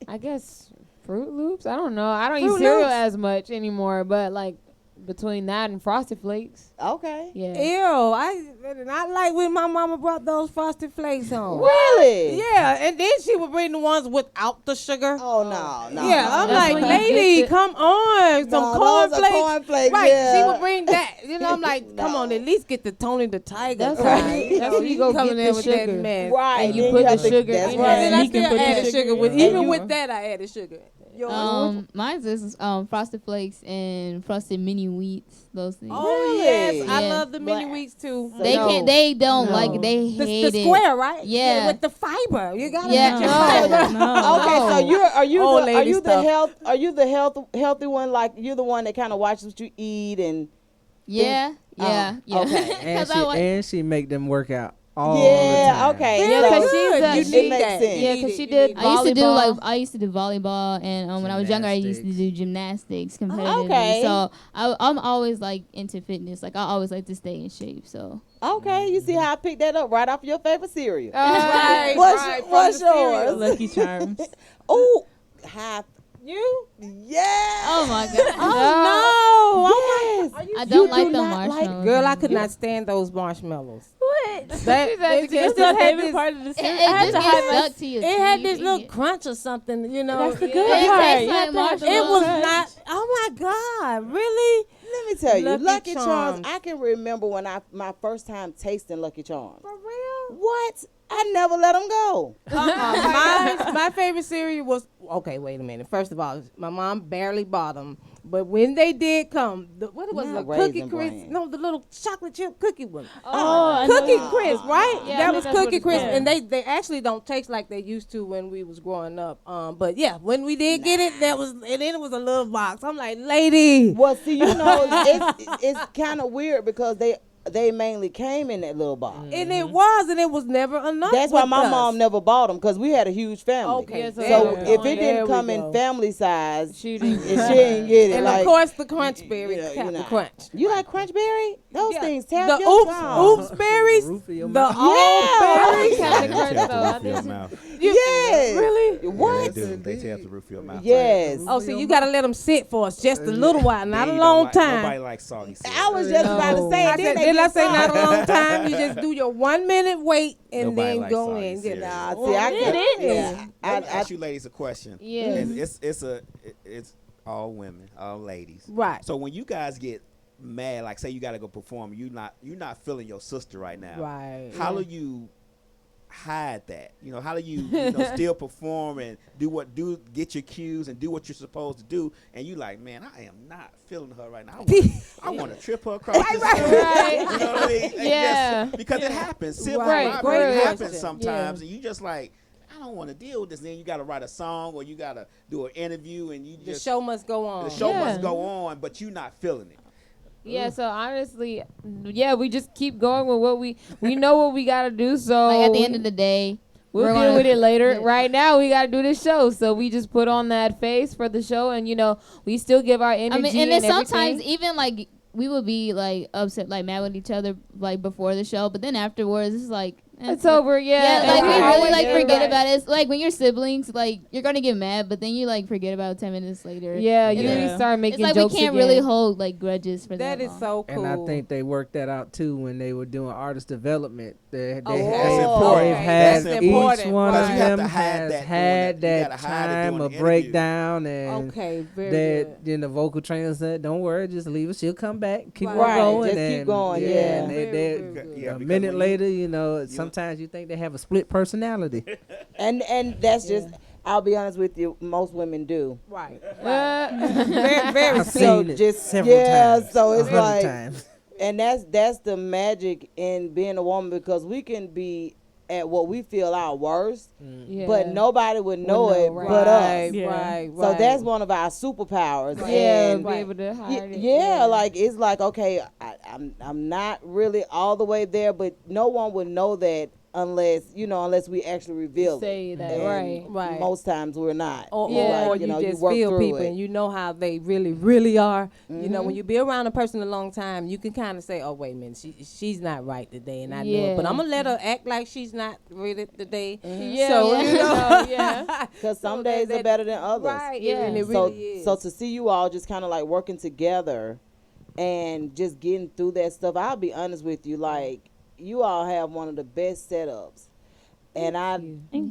I guess Fruit Loops. I don't know. I don't eat cereal as much anymore, but like between that and Frosted Flakes. Okay. Yeah. Ew, I like when my mama brought those Frosted Flakes home. Really? Yeah, and then she would bring the ones without the sugar. Oh no. Yeah, I'm That's like, when you lady, get come on, some cornflakes. Cornflakes. Right, Yeah. she would bring that. You know, I'm like, come on, at least get the Tony the Tiger. That's right. That's when you go coming get in the with sugar. that mess. Right. And you then put the have to- sugar that's in right. And then I You can still put the added sugar sugar with, in. even And you- with that, I added sugar. Mine's is Frosted Flakes and Frosted Mini Wheats. Those things. Oh Really? yes, I Yeah. love the mini wheats too. They can't. They don't No. like. They The hate it. square, right? Yeah. With the fiber, you gotta Yeah. get your No. fiber. Okay, so are you Old the lady stuff. healthy one? Like you're the one that kind of watches what you eat and Yeah. Yeah. Yeah. okay. And she make them work out all the yeah, time. okay. Yeah, so because she's good. a, You she, need makes that. sense. yeah, You because need she it. did I used to do volleyball. I used to do volleyball, and when I was younger, I used to do gymnastics competitively. Okay. So I'm always like into fitness. Like I always like to stay in shape. So Okay, you see how I picked that up right off your favorite cereal. Right, What's, right, from what's the cereal. yours? Lucky Charms. Oh, half. You? Yeah. oh my god, Oh no! Yes. I don't like do the not like- marshmallows. Girl, I could not stand those marshmallows. What? It It's just my had favorite this- part of the It, cereal. it I have just to gets hide my stuck to your It had teeth this and little get- crunch or something, you know. That's the Yeah. good It part. tastes You like have to have the It marshmallows. was crunch. not. Oh my God! Really? Let me tell you, Lucky Lucky Charms. Charms. I can remember when my first time tasting Lucky Charms. For real? What? I never let them go. My favorite cereal was okay. Wait a minute. First of all, my mom barely bought them, but when they did come, what was Not the Cookie Raisin Crisp? Bran. No, the little chocolate chip cookie one. I know Cookie you- Crisp, right? Yeah, I that know was that's what Cookie it's Crisp, called. and they actually don't taste like they used to when we was growing up. But yeah, when we did get it, and then it was a little box. I'm like, lady. Well, see, you know, it's kind of weird because they mainly came in that little box. And it was never enough. That's why with my us. mom never bought them because we had a huge family. Okay, Yeah, So there if we it go. didn't come in family size, She didn't she didn't get it. And like, of course, the Crunch Berry, you know, Captain Crunch. you like Crunch Berry? Those Yeah. things tap The your tongue. oops berries, Roof of your the mouth. all berries. Captain They Crunch, tap though. the I roof of your think mouth. Yes. Really? What? They do. They tap the roof of your mouth. Yes. Oh, so you gotta let them sit for us just a little while, not They a don't long like- time. Nobody likes salty cereal. I was just about to say. I then said, they did I get say not a soft. long time? You just do your 1 minute wait and Nobody then likes go soggy in. cereal. Nah, see, I it could. is. Yeah, Let me I ask you ladies a question. Yeah. And it's all women, all ladies. Right. So when you guys get mad, like say you got to go perform, you're not feeling your sister right now. Right. How do you hide that? You know, how do you still perform and get your cues and do what you're supposed to do? And you like, man, I am not feeling her right now. I want to trip her across the Right. You know what I mean? And Yeah. just- because it happens. Sibling Right. rivalry Great happens question. sometimes, and you just like, I don't want to deal with this. Then you got to write a song or you got to do an interview, and you The just show must go on. the show Yeah. must go on, but you not feeling it. Yeah, so honestly, yeah, we just keep going with what we know what we gotta do. So Like at the end of the day, we'll we're deal gonna- with it later. Yeah. Right now, we gotta do this show, so we just put on that face for the show, and we still give our energy. I mean, and then everything. sometimes even like we would be like upset, like mad with each other, like before the show, but then afterwards it's like it's over. Yeah, Yeah, like we Right. really like Right. forget about it. It's like when you're siblings, like you're gonna get mad, but then you like forget about it 10 minutes later. Yeah, And you then we start making it's like jokes we can't again. really hold like grudges for that. That is long. so cool. And I think they worked that out too when they were doing artist development. They Oh, have that's important. had That's each important. one Because of you have them to hide has that had during the- you that gotta hide it time during of the interview. breakdown, and Okay, very that good. then the vocal trainer said, "Don't worry, just leave her. She'll come back. Keep Right. on going. Just keep and going, yeah. and Very, they, very they, good. Yeah, a because minute when later, sometimes you think they have a split personality. And that's just. I'll be honest with you. Most women do. Right. Uh, Very I've So seen it just several times. so it's 100 like, times. and that's the magic in being a woman because we can be at what we feel our worst, yeah. but nobody would know it right. but us. Yeah. Right. So that's one of our superpowers. yeah, And be able to hide it. yeah, like it's like okay, I'm not really all the way there, but no one would know that unless we actually reveal Say it. that, And right. Most times we're not. Or, Yeah. or Like, you, you just work feel through people it. and you know how they really, really are. You know, Mhm. when you be around a person a long time, you can kind of say, oh, wait a minute, she's not right today, and I know it. But Yeah. I'm going to let her act like she's not really today. Yeah, So, yeah. you know. Yeah. Because some So days are better than others. Right, Yeah. and it So really is. so to see you all just kind of like working together and just getting through that stuff. I'll be honest with you, like, you all have one of the best setups. And I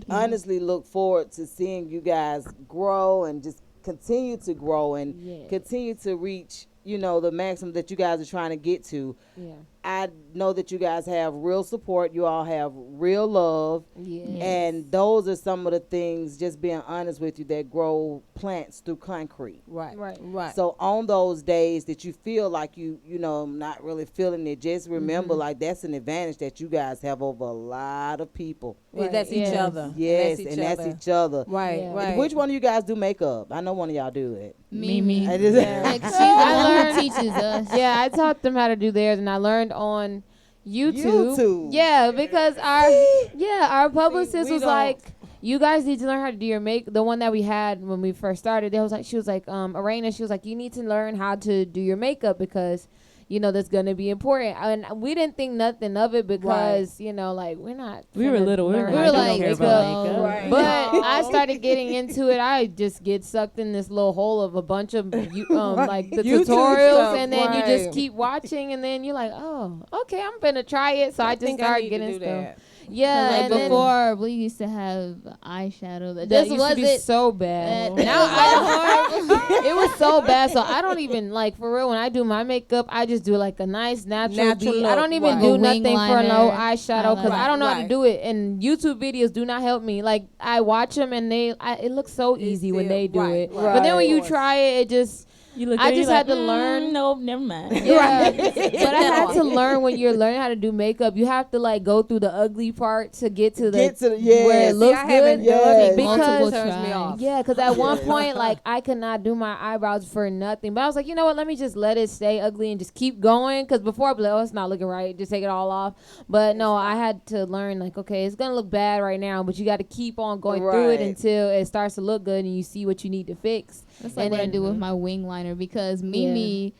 honestly look forward to seeing you guys grow and just continue to grow and continue to reach, you know, the maximum that you guys are trying to get to. Yeah. I know that you guys have real support. You all have real love. Yes. And those are some of the things, just being honest with you, that grow plants through concrete. Right. So on those days that you feel like you know, not really feeling it, just remember, like, that's an advantage that you guys have over a lot of people. Right. That's each other. Yes, and that's each other. Right. Which one of you guys do makeup? I know one of y'all do it. Me. I just, Like, she's the one who teaches us. Yeah, I taught them how to do theirs, and I learned on YouTube. Yeah, because our publicist was like, you guys need to learn how to do your makeup. The one that we had when we first started, she was like, Arena, she was like, you need to learn how to do your makeup because, you know, that's going to be important. And we didn't think nothing of it because, you know, like, we were little. We were like, makeup. Right. But I started getting into it. I just get sucked in this little hole of a bunch of, like, the tutorials. Stuff, and then you just keep watching. And then you're like, oh, okay, I'm going to try it. So I just started getting stuff. Yeah, like before we used to have eyeshadow that used to be so bad. Now it was so bad. So I don't even, like, for real, when I do my makeup, I just do like a nice natural beat. I don't even do nothing for no eyeshadow because I don't know how to do it. And YouTube videos do not help me. Like, I watch them and it looks so easy when they do it. But then when you try it just. I just had to learn. Nope, never mind. Yeah, but I had to learn when you're learning how to do makeup. You have to, like, go through the ugly part to get to where it looks good. Because at one point, like, I could not do my eyebrows for nothing. But I was like, you know what? Let me just let it stay ugly and just keep going. Because before I'd be like, oh, it's not looking right. Just take it all off. But no, I had to learn, like, okay, it's gonna look bad right now, but you got to keep on going through it until it starts to look good and you see what you need to fix. That's like what I do with my wing liner because Mimi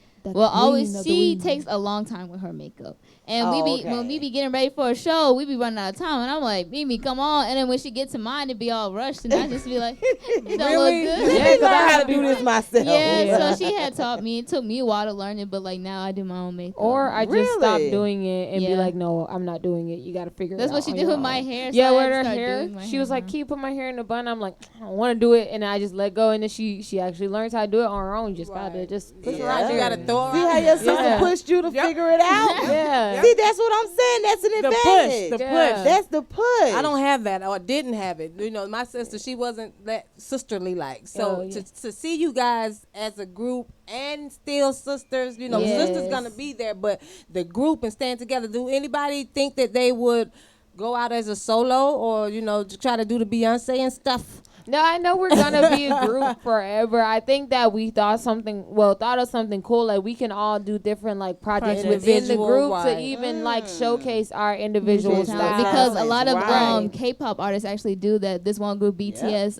she takes a long time with her makeup. And when we be getting ready for a show, we be running out of time. And I'm like, Mimi, come on. And then when she gets to mine, it be all rushed. And I just be like, you don't look good. Yeah, because I had to do this myself. Yeah, so she had taught me. It took me a while to learn it, but, like, now I do my own makeup. Or I just stop doing it and be like, no, I'm not doing it. You got to figure it out. That's what she did with my hair. Yeah, with her hair. She was like, can you put my hair in a bun? I'm like, I don't want to do it. And I just let go. And then she actually learns how to do it on her own. You just got to just push her out. You got to throw her. See how your sister pushed you to figure it out? Yeah. See, that's what I'm saying. That's an advantage. The push. That's the push. I don't have that or didn't have it. You know, my sister, she wasn't that sisterly like. So to see you guys as a group and still sisters, you know, sisters gonna be there, but the group and stand together. Do anybody think that they would go out as a solo or, you know, try to do the Beyonce and stuff? No, I know we're gonna be a group forever. I think that we thought of something cool. Like, we can all do different, like, projects within the group to even like showcase our individual style. Because a lot of K-pop artists actually do that. This one group, BTS,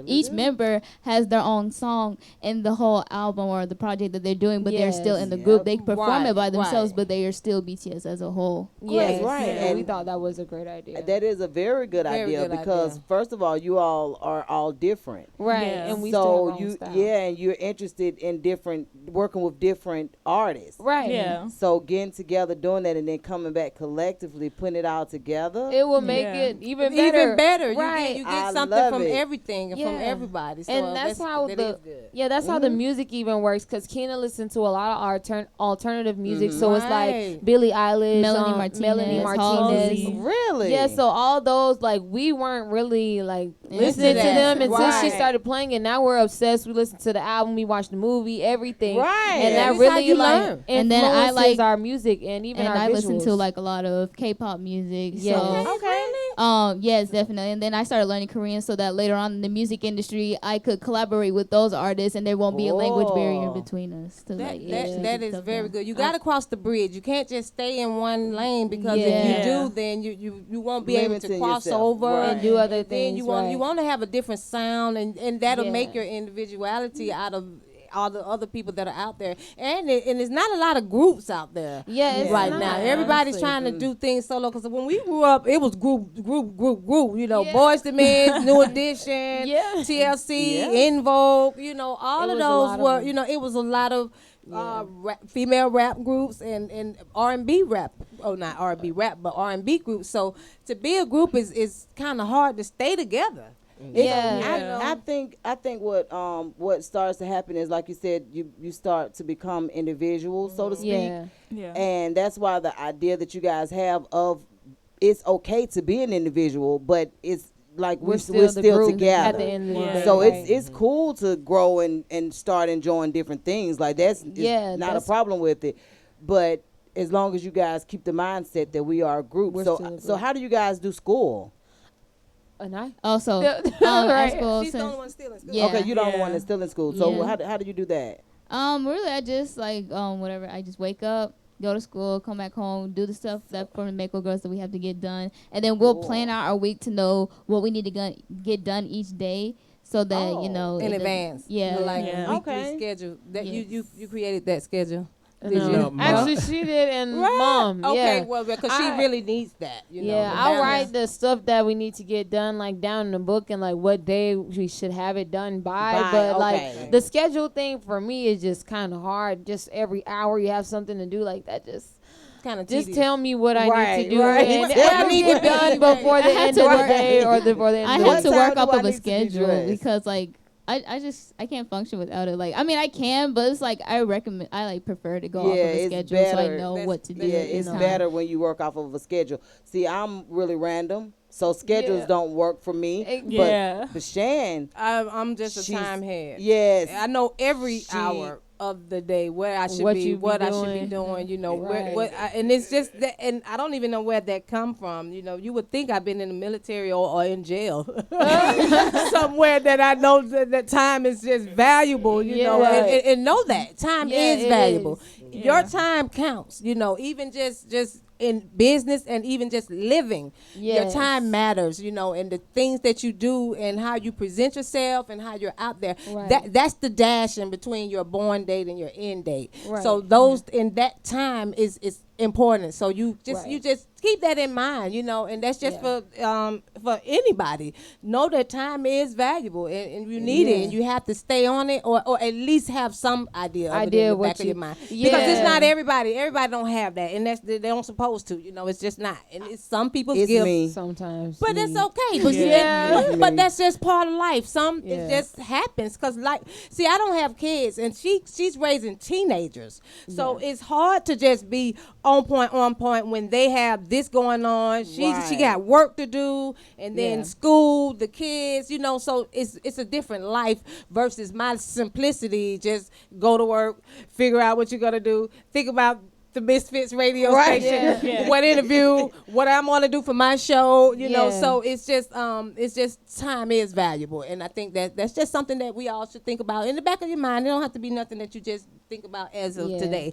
each member has their own song in the whole album or the project that they're doing, but they're still in the group. They perform it by themselves, but they are still BTS as a whole. Yes, right. And we thought that was a great idea. That is a very good idea because first of all, you all are all different, right? And we still have our own style. And you're interested in working with different artists, right? Yeah. So getting together, doing that, and then coming back collectively, putting it all together, it will make it even better. Right? You get something from everything and from everybody. So and that's how how the music even works. Because Keena listened to a lot of alternative music, so it's like Billie Eilish, Melanie Martinez, really. Yeah, so all those, like, we weren't really like listening to them until she started playing it. Now we're obsessed. We listen to the album, we watch the movie, everything. Right. And that really influences our music and even our visuals. I listen to, like, a lot of K-pop music. Yes. So yes, definitely. And then I started learning Korean so that later on in the music industry I could collaborate with those artists and there won't be a language barrier between us. That is very good. You got to cross the bridge. You can't just stay in one lane because if you do, then you won't be able to cross over and do other things. You want to have a different sound and that'll make your individuality out of all the other people that are out there, and there's not a lot of groups out there. Right now, everybody's trying to do things solo. Because when we grew up, it was group. You know, Boyz II Men, New Edition, TLC, In Vogue. You know, all of those were. You know, it was a lot of female rap groups and R&B rap. Oh, not R&B rap, but R&B groups. So to be a group is kind of hard to stay together. I think what starts to happen is, like you said, you start to become individuals, so to speak. And that's why the idea that you guys have of it's okay to be an individual, but it's like we're still together at the end of the day. So it's cool to grow and start enjoying different things. Like that's not a problem with it, but as long as you guys keep the mindset that we are a group. So how do you guys do school? And I also right. school. She's the only one still in school. Yeah. Okay, you're the only one that's still in school. So how do you do that? Really, I just whatever. I just wake up, go to school, come back home, do the stuff that for the MAKO Girls that we have to get done, and then we'll plan out our week to know what we need to get done each day, so that in advance. Weekly schedule. That you created that schedule. Did you? Actually, she did, and Mom. Okay, well, because she really needs that. I'll write the stuff that we need to get done, like down in the book, and like what day we should have it done by. But like the schedule thing for me is just kind of hard. Just every hour you have something to do like that. Just tell me what I need to do, and I need it done before the end of the day or before the end. I have to work off of a schedule because I can't function without it. Like, I mean, I can, but it's like I prefer to go off of a schedule so I know what to do. Yeah, it's better when you work off of a schedule. See, I'm really random, so schedules don't work for me. But Shan, I'm just a time head. Yes, I know every hour of the day where I should be, what I should be doing, and it's just that, and I don't even know where that come from. You would think I've been in the military or in jail somewhere that I know that time is just valuable, and know that time is valuable. Your time counts, even just in business and even just living. Your time matters, and the things that you do and how you present yourself and how you're out there. That's the dash in between your born date and your end date. So those in that time is important. So you just keep that in mind, and that's just for anybody. Know that time is valuable and you need it, and you have to stay on it or at least have some idea of it in the back of your mind. Because it's not everybody. Everybody don't have that, and they don't supposed to. It's just not. And it's some people's gift me. Sometimes, but it's okay. But that's just part of life. It just happens. Cause I don't have kids, and she's raising teenagers, so it's hard to just be on point when they have this going on. She got work to do, and then school, the kids, so it's a different life versus my simplicity. Just go to work, figure out what you're gonna do, think about the Misfits Radio station, what interview, what I'm gonna do for my show, so it's just time is valuable, and I think that's just something that we all should think about in the back of your mind. It don't have to be nothing that you just think about as of today.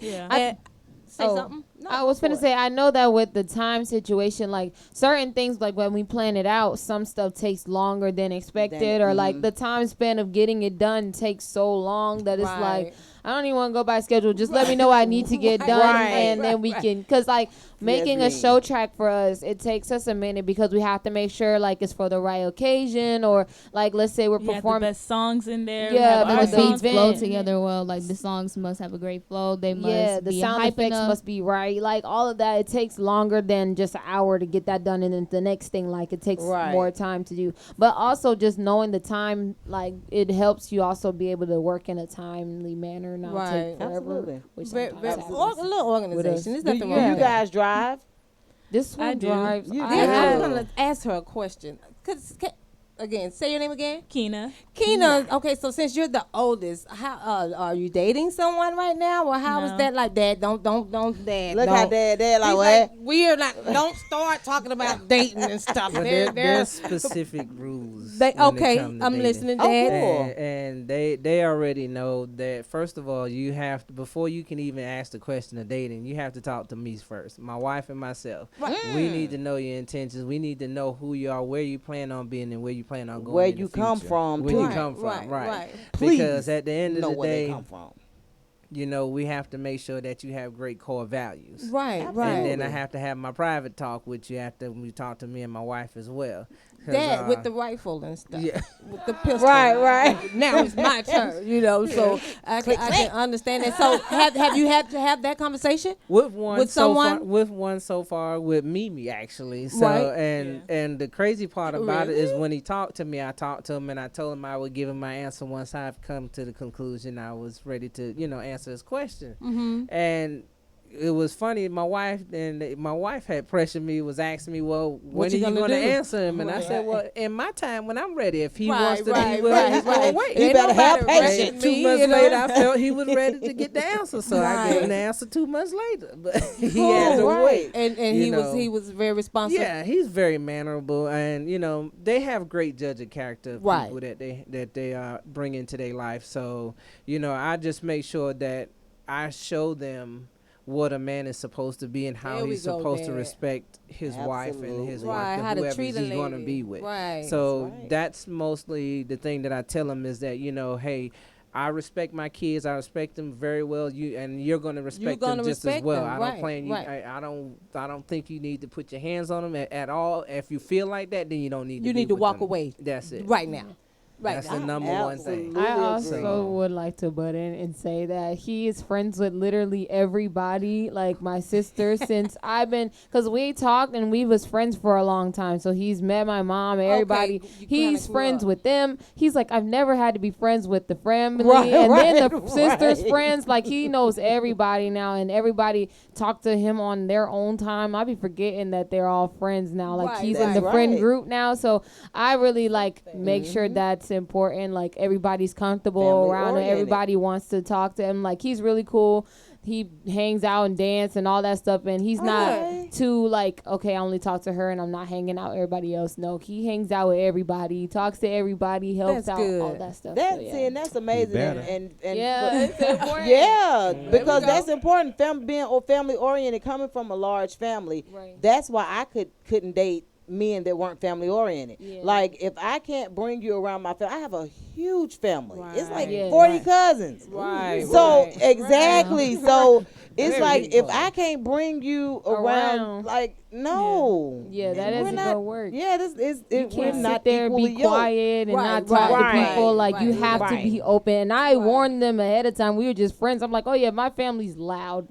Say something? No, I was going to say, I know that with the time situation, like certain things, like when we plan it out, some stuff takes longer than expected, or like the time span of getting it done takes so long that it's like, I don't even want to go by schedule. Just let me know I need to get done, and then we can. Because like making a show track for us, it takes us a minute because we have to make sure like it's for the right occasion, or like let's say we're performing the best songs in there. The beats flow together well. Like the songs must have a great flow. They must the sound effects must be right. Like all of that, it takes longer than just an hour to get that done, and then the next thing like it takes more time to do. But also just knowing the time, like it helps you also be able to work in a timely manner. Not take forever, absolutely. A little organization. There's nothing wrong. You guys drive? This one drives. I'm gonna ask her a question. Again, say your name again. Keena. Okay, so since you're the oldest, how are you dating someone right now, or how is that like? Dad, don't, Dad. Look how Dad like what? Like, we're not. Don't start talking about dating and stuff. There's specific rules. I'm listening, Dad. And they already know that. First of all, you have to, before you can even ask the question of dating, you have to talk to me first, my wife and myself. We need to know your intentions. We need to know who you are, where you plan on being, and where you plan on going. Where you come from. Right. Because at the end of the day, we have to make sure that you have great core values. Right. And then I have to have my private talk with you after you talk to me and my wife as well. Dad with the rifle and stuff. Yeah. With the pistol. Right. Now it's my turn, so I can understand that. So have you had to have that conversation? With one with someone? With one so far, with Mimi actually. So and the crazy part about it is when he talked to me, I talked to him and I told him I would give him my answer once I've come to the conclusion I was ready to, answer his question. Mm-hmm. And it was funny. My wife had pressured me, was asking me, well, when are you going to answer him? And I said, well, in my time, when I'm ready, if he wants to, he will wait. He better have patience. 2 months later, I felt he was ready to get the answer, so I gave him the answer 2 months later. But he had to wait. And he was very responsive. Yeah, he's very mannerable, and they have great judge of character people that they bring into their life. So I just make sure that I show them what a man is supposed to be and how he's supposed to respect his wife and his wife, how whoever to treat he's going to be with. Right. So that's mostly the thing that I tell him is that, hey, I respect my kids. I respect them very well. You're going to respect them just as well. I don't plan you. I don't think you need to put your hands on them at all. If you feel like that, then you don't need to. You need to walk them. away. That's it. Right now. Right. That's the number one thing. I also would like to butt in and say that he is friends with literally everybody, like my sister, since because we talked and we was friends for a long time. So he's met my mom, everybody. Okay, he's friends with them. He's like, I've never had to be friends with the family. Then the sister's friends, like he knows everybody now and everybody talk to him on their own time. I be forgetting that they're all friends now. Like he's in the friend group now. So I really make sure that's important, like everybody's comfortable around him, everybody wants to talk to him, like he's really cool, he hangs out and dance and all that stuff, and he's not too okay, I only talk to her and I'm not hanging out with everybody else. No, he hangs out with everybody, he talks to everybody, helps out, all that stuff. That's amazing. And it's important. Because that's important. Being family oriented, coming from a large family, that's why I couldn't date men that weren't family oriented. Like if I can't bring you around my family, I have a huge family. It's like 40 cousins. So exactly. So it's like if I can't bring you around, no. That isn't gonna work. You can't sit there and be quiet and not talk to people. You have to be open. And I warned them ahead of time. We were just friends. I'm like, oh yeah, my family's loud.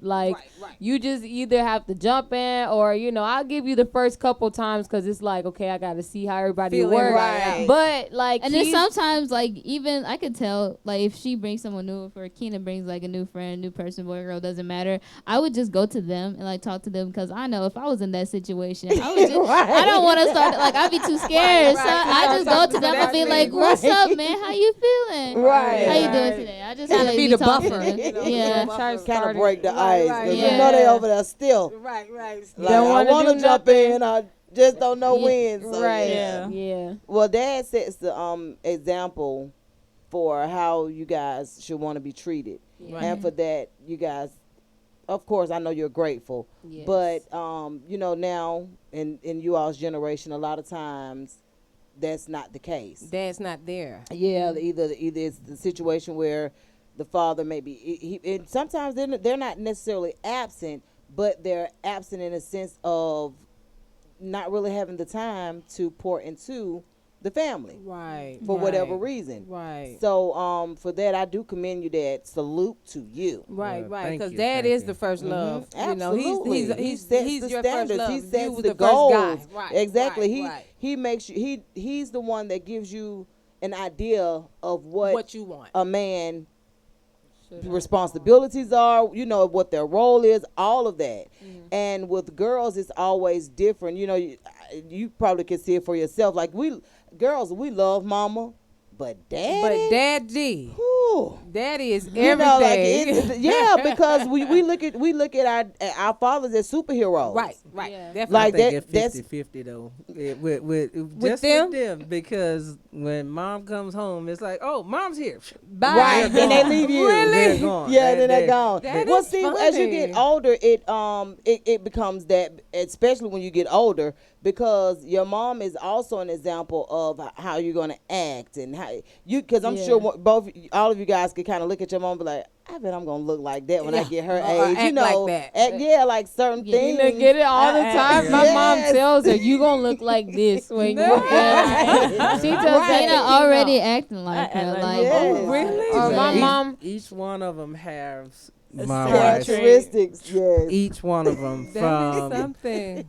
You just either have to jump in or I'll give you the first couple times because it's like, okay, I gotta see how everybody works. But and then sometimes even I could tell if she brings someone new, if Keena brings a new friend, new person, boy, girl, doesn't matter. I would just go to them and talk to them because I know if I was in that situation, I would just I don't want to start I'd be too scared. So I just go to them and be like, what's up, man? How you feeling? How you doing today? I just gotta be the buffer. Kind of break the ice. You know they over there still. I want to jump in. I just don't know when. So Well, Dad sets the example for how you guys should want to be treated, and for that, you guys, of course, I know you're grateful. But now in you all's generation, a lot of times that's not the case. Dad's not there. Either it's the situation where the father maybe and sometimes they're not necessarily absent, but they're absent in a sense of not really having the time to pour into the family, for whatever reason, So for that, I do commend you, Dad. Salute to you, because Dad is the first love. Absolutely, he sets your standards. first love. He sets was the goals. Exactly. He makes you. He's the one that gives you an idea of what you want. A man responsibilities are, what their role is, all of that. And with girls, it's always different. You probably can see it for yourself. We girls, we love mama, but daddy, daddy is everything. Because we look at our fathers as superheroes. Definitely. I think it's 50-50 though. With them, because when mom comes home, it's like, oh, mom's here. Bye. Then they leave you. Really? They're gone. Then they're gone. Funny. As you get older, it becomes that, especially when you get older, because your mom is also an example of how you're going to act and how you, because I'm sure all of you guys could kind of look at your mom and be like, I bet I'm going to look like that when I get her age. Act like that. Like certain things. You get it all the time. My mom tells her, you going to look like this when you She tells Dana already acting like her. Oh, really? Or my mom. Each one of them has characteristics. Yes. Each one of them from something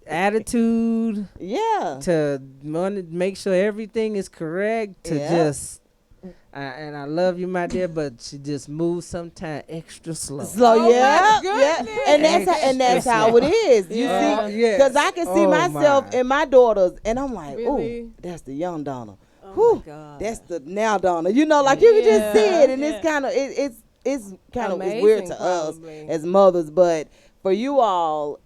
attitude. Yeah. To make sure everything is correct. To just. And I love you, my dear, but she just moves sometimes extra slow. And that's how it is. You see, because I can see myself in my daughters, and I'm like, oh, that's the young Donna. Whew, that's the now Donna. You know, like you can just see it, and it's kind of it's kind of weird to us as mothers, but for you all,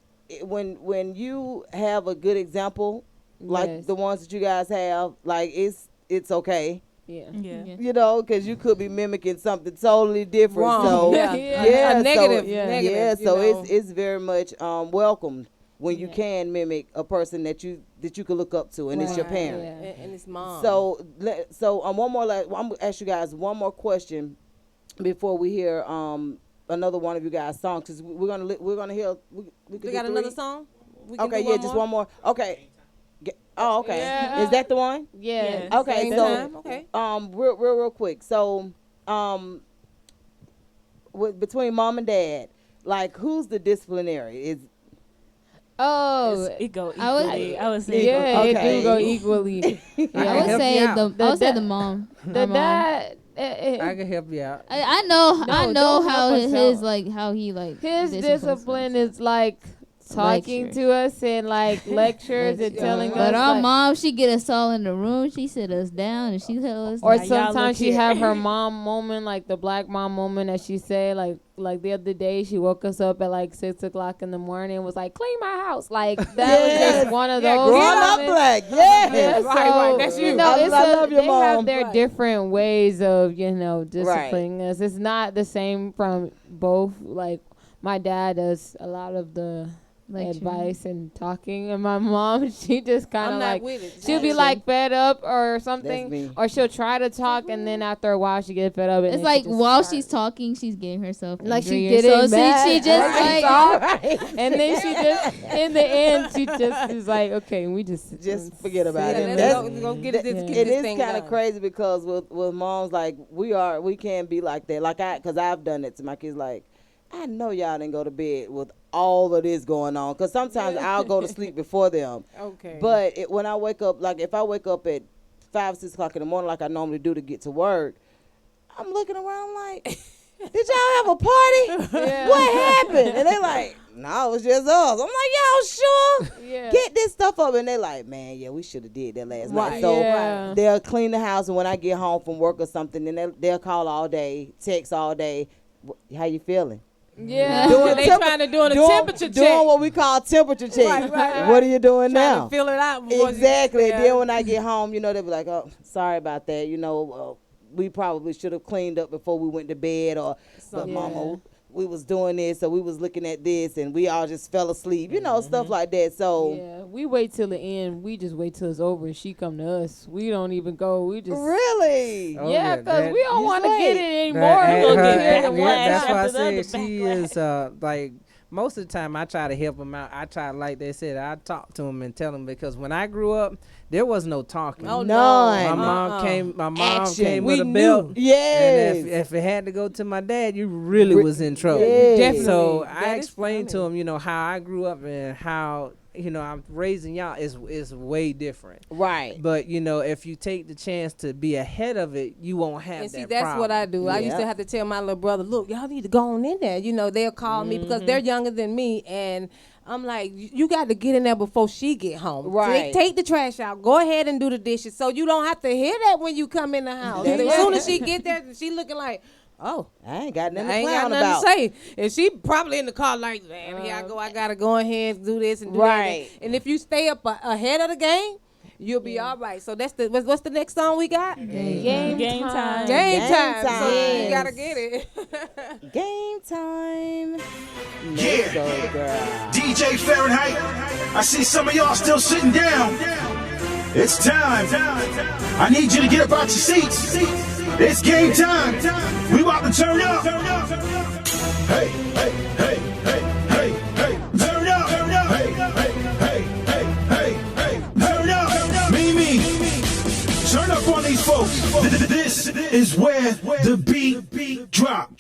when you have a good example like the ones that you guys have, like it's okay. Yeah. You know, because you could be mimicking something totally different. Wrong. So a negative. So it's very much welcomed when you can mimic a person that you could look up to, and it's your parent. And it's mom. So one more. I'm gonna ask you guys one more question before we hear another one of you guys' songs, because we're gonna hear. We got another song. Okay, just one more. Okay. Oh, okay. Yeah. Is that the one? Yeah. Okay, real quick. So, between mom and dad, like, who's the disciplinary? It go equally. I would say it do go equally. I would say the mom. The dad. I can help you out. I know how his his discipline is like talking to us and like lectures and telling us. But our mom, she get us all in the room. She sit us down and she tell us. Or sometimes she have her mom moment, like the black mom moment, that she said, like the other day she woke us up at like 6 o'clock in the morning and was like, clean my house. Like that was just one of those. Growing up black, right. That's you. I love your they mom. have their different ways of disciplining us. It's not the same from both. Like my dad does a lot of the advice and talking, and my mom, she just kind of like she'll be like fed up or something, or she'll try to talk and then after a while she gets fed up. And it's like while she's talking, she's getting herself like she getting mad. She just and then she just in the end she just is like, okay, we just forget about it. It is kind of crazy because with moms, like we can't be like that. Because I've done it to my kids. Like, I know y'all didn't go to bed with all of this going on, because sometimes I'll go to sleep before them. Okay. But when I wake up, like if I wake up at 5, 6 o'clock in the morning, like I normally do to get to work, I'm looking around like, did y'all have a party? What happened? And they like, no, it was just us. I'm like, y'all sure? Get this stuff up. And they like, man, we should have did that last night. So they'll clean the house, and when I get home from work or something, then they'll call all day, text all day. How you feeling? They trying to do a temperature check. Doing what we call temperature check. Right. What are you doing now? To fill it out. Exactly. And then when I get home, they'll be like, oh, sorry about that. We probably should have cleaned up before we went to bed, or but mama, we was doing this, so we was looking at this, and we all just fell asleep, stuff like that. So we wait till the end. We just wait till it's over and she come to us. We don't even go. We just really, because we don't want to get it anymore. That's why I said she is like. Most of the time, I try to help them out. I try, like they said, I talk to them and tell them, because when I grew up, there was no talking. Oh, none. My mom came with a belt. Yes. And if it had to go to my dad, you really was in trouble. Yes. So I explained to him, how I grew up and how, I'm raising y'all is way different. Right. But, if you take the chance to be ahead of it, you won't have and that see, that's problem. what I do. Yeah. I used to have to tell my little brother, look, y'all need to go on in there. They'll call me because they're younger than me, and I'm like, you got to get in there before she get home. Right. Take the trash out. Go ahead and do the dishes, so you don't have to hear that when you come in the house. As soon as she get there, she looking like, oh, I ain't got nothing to say. And she probably in the car like, man, here I go. I got to go ahead and do this and do that. And if you stay up ahead of the game, you'll be all right. So that's the what's the next song we got? Game time. Game time. So you gotta get it. Game time. Yeah. DJ Fahrenheit, I see some of y'all still sitting down. It's time. I need you to get up out your seats. It's game time. We about to turn up. Hey, hey, hey, hey, hey, hey. Turn up. Hey, hey, hey, hey, hey, hey. Turn up. Mimi, turn up on these folks. This is where the beat drop.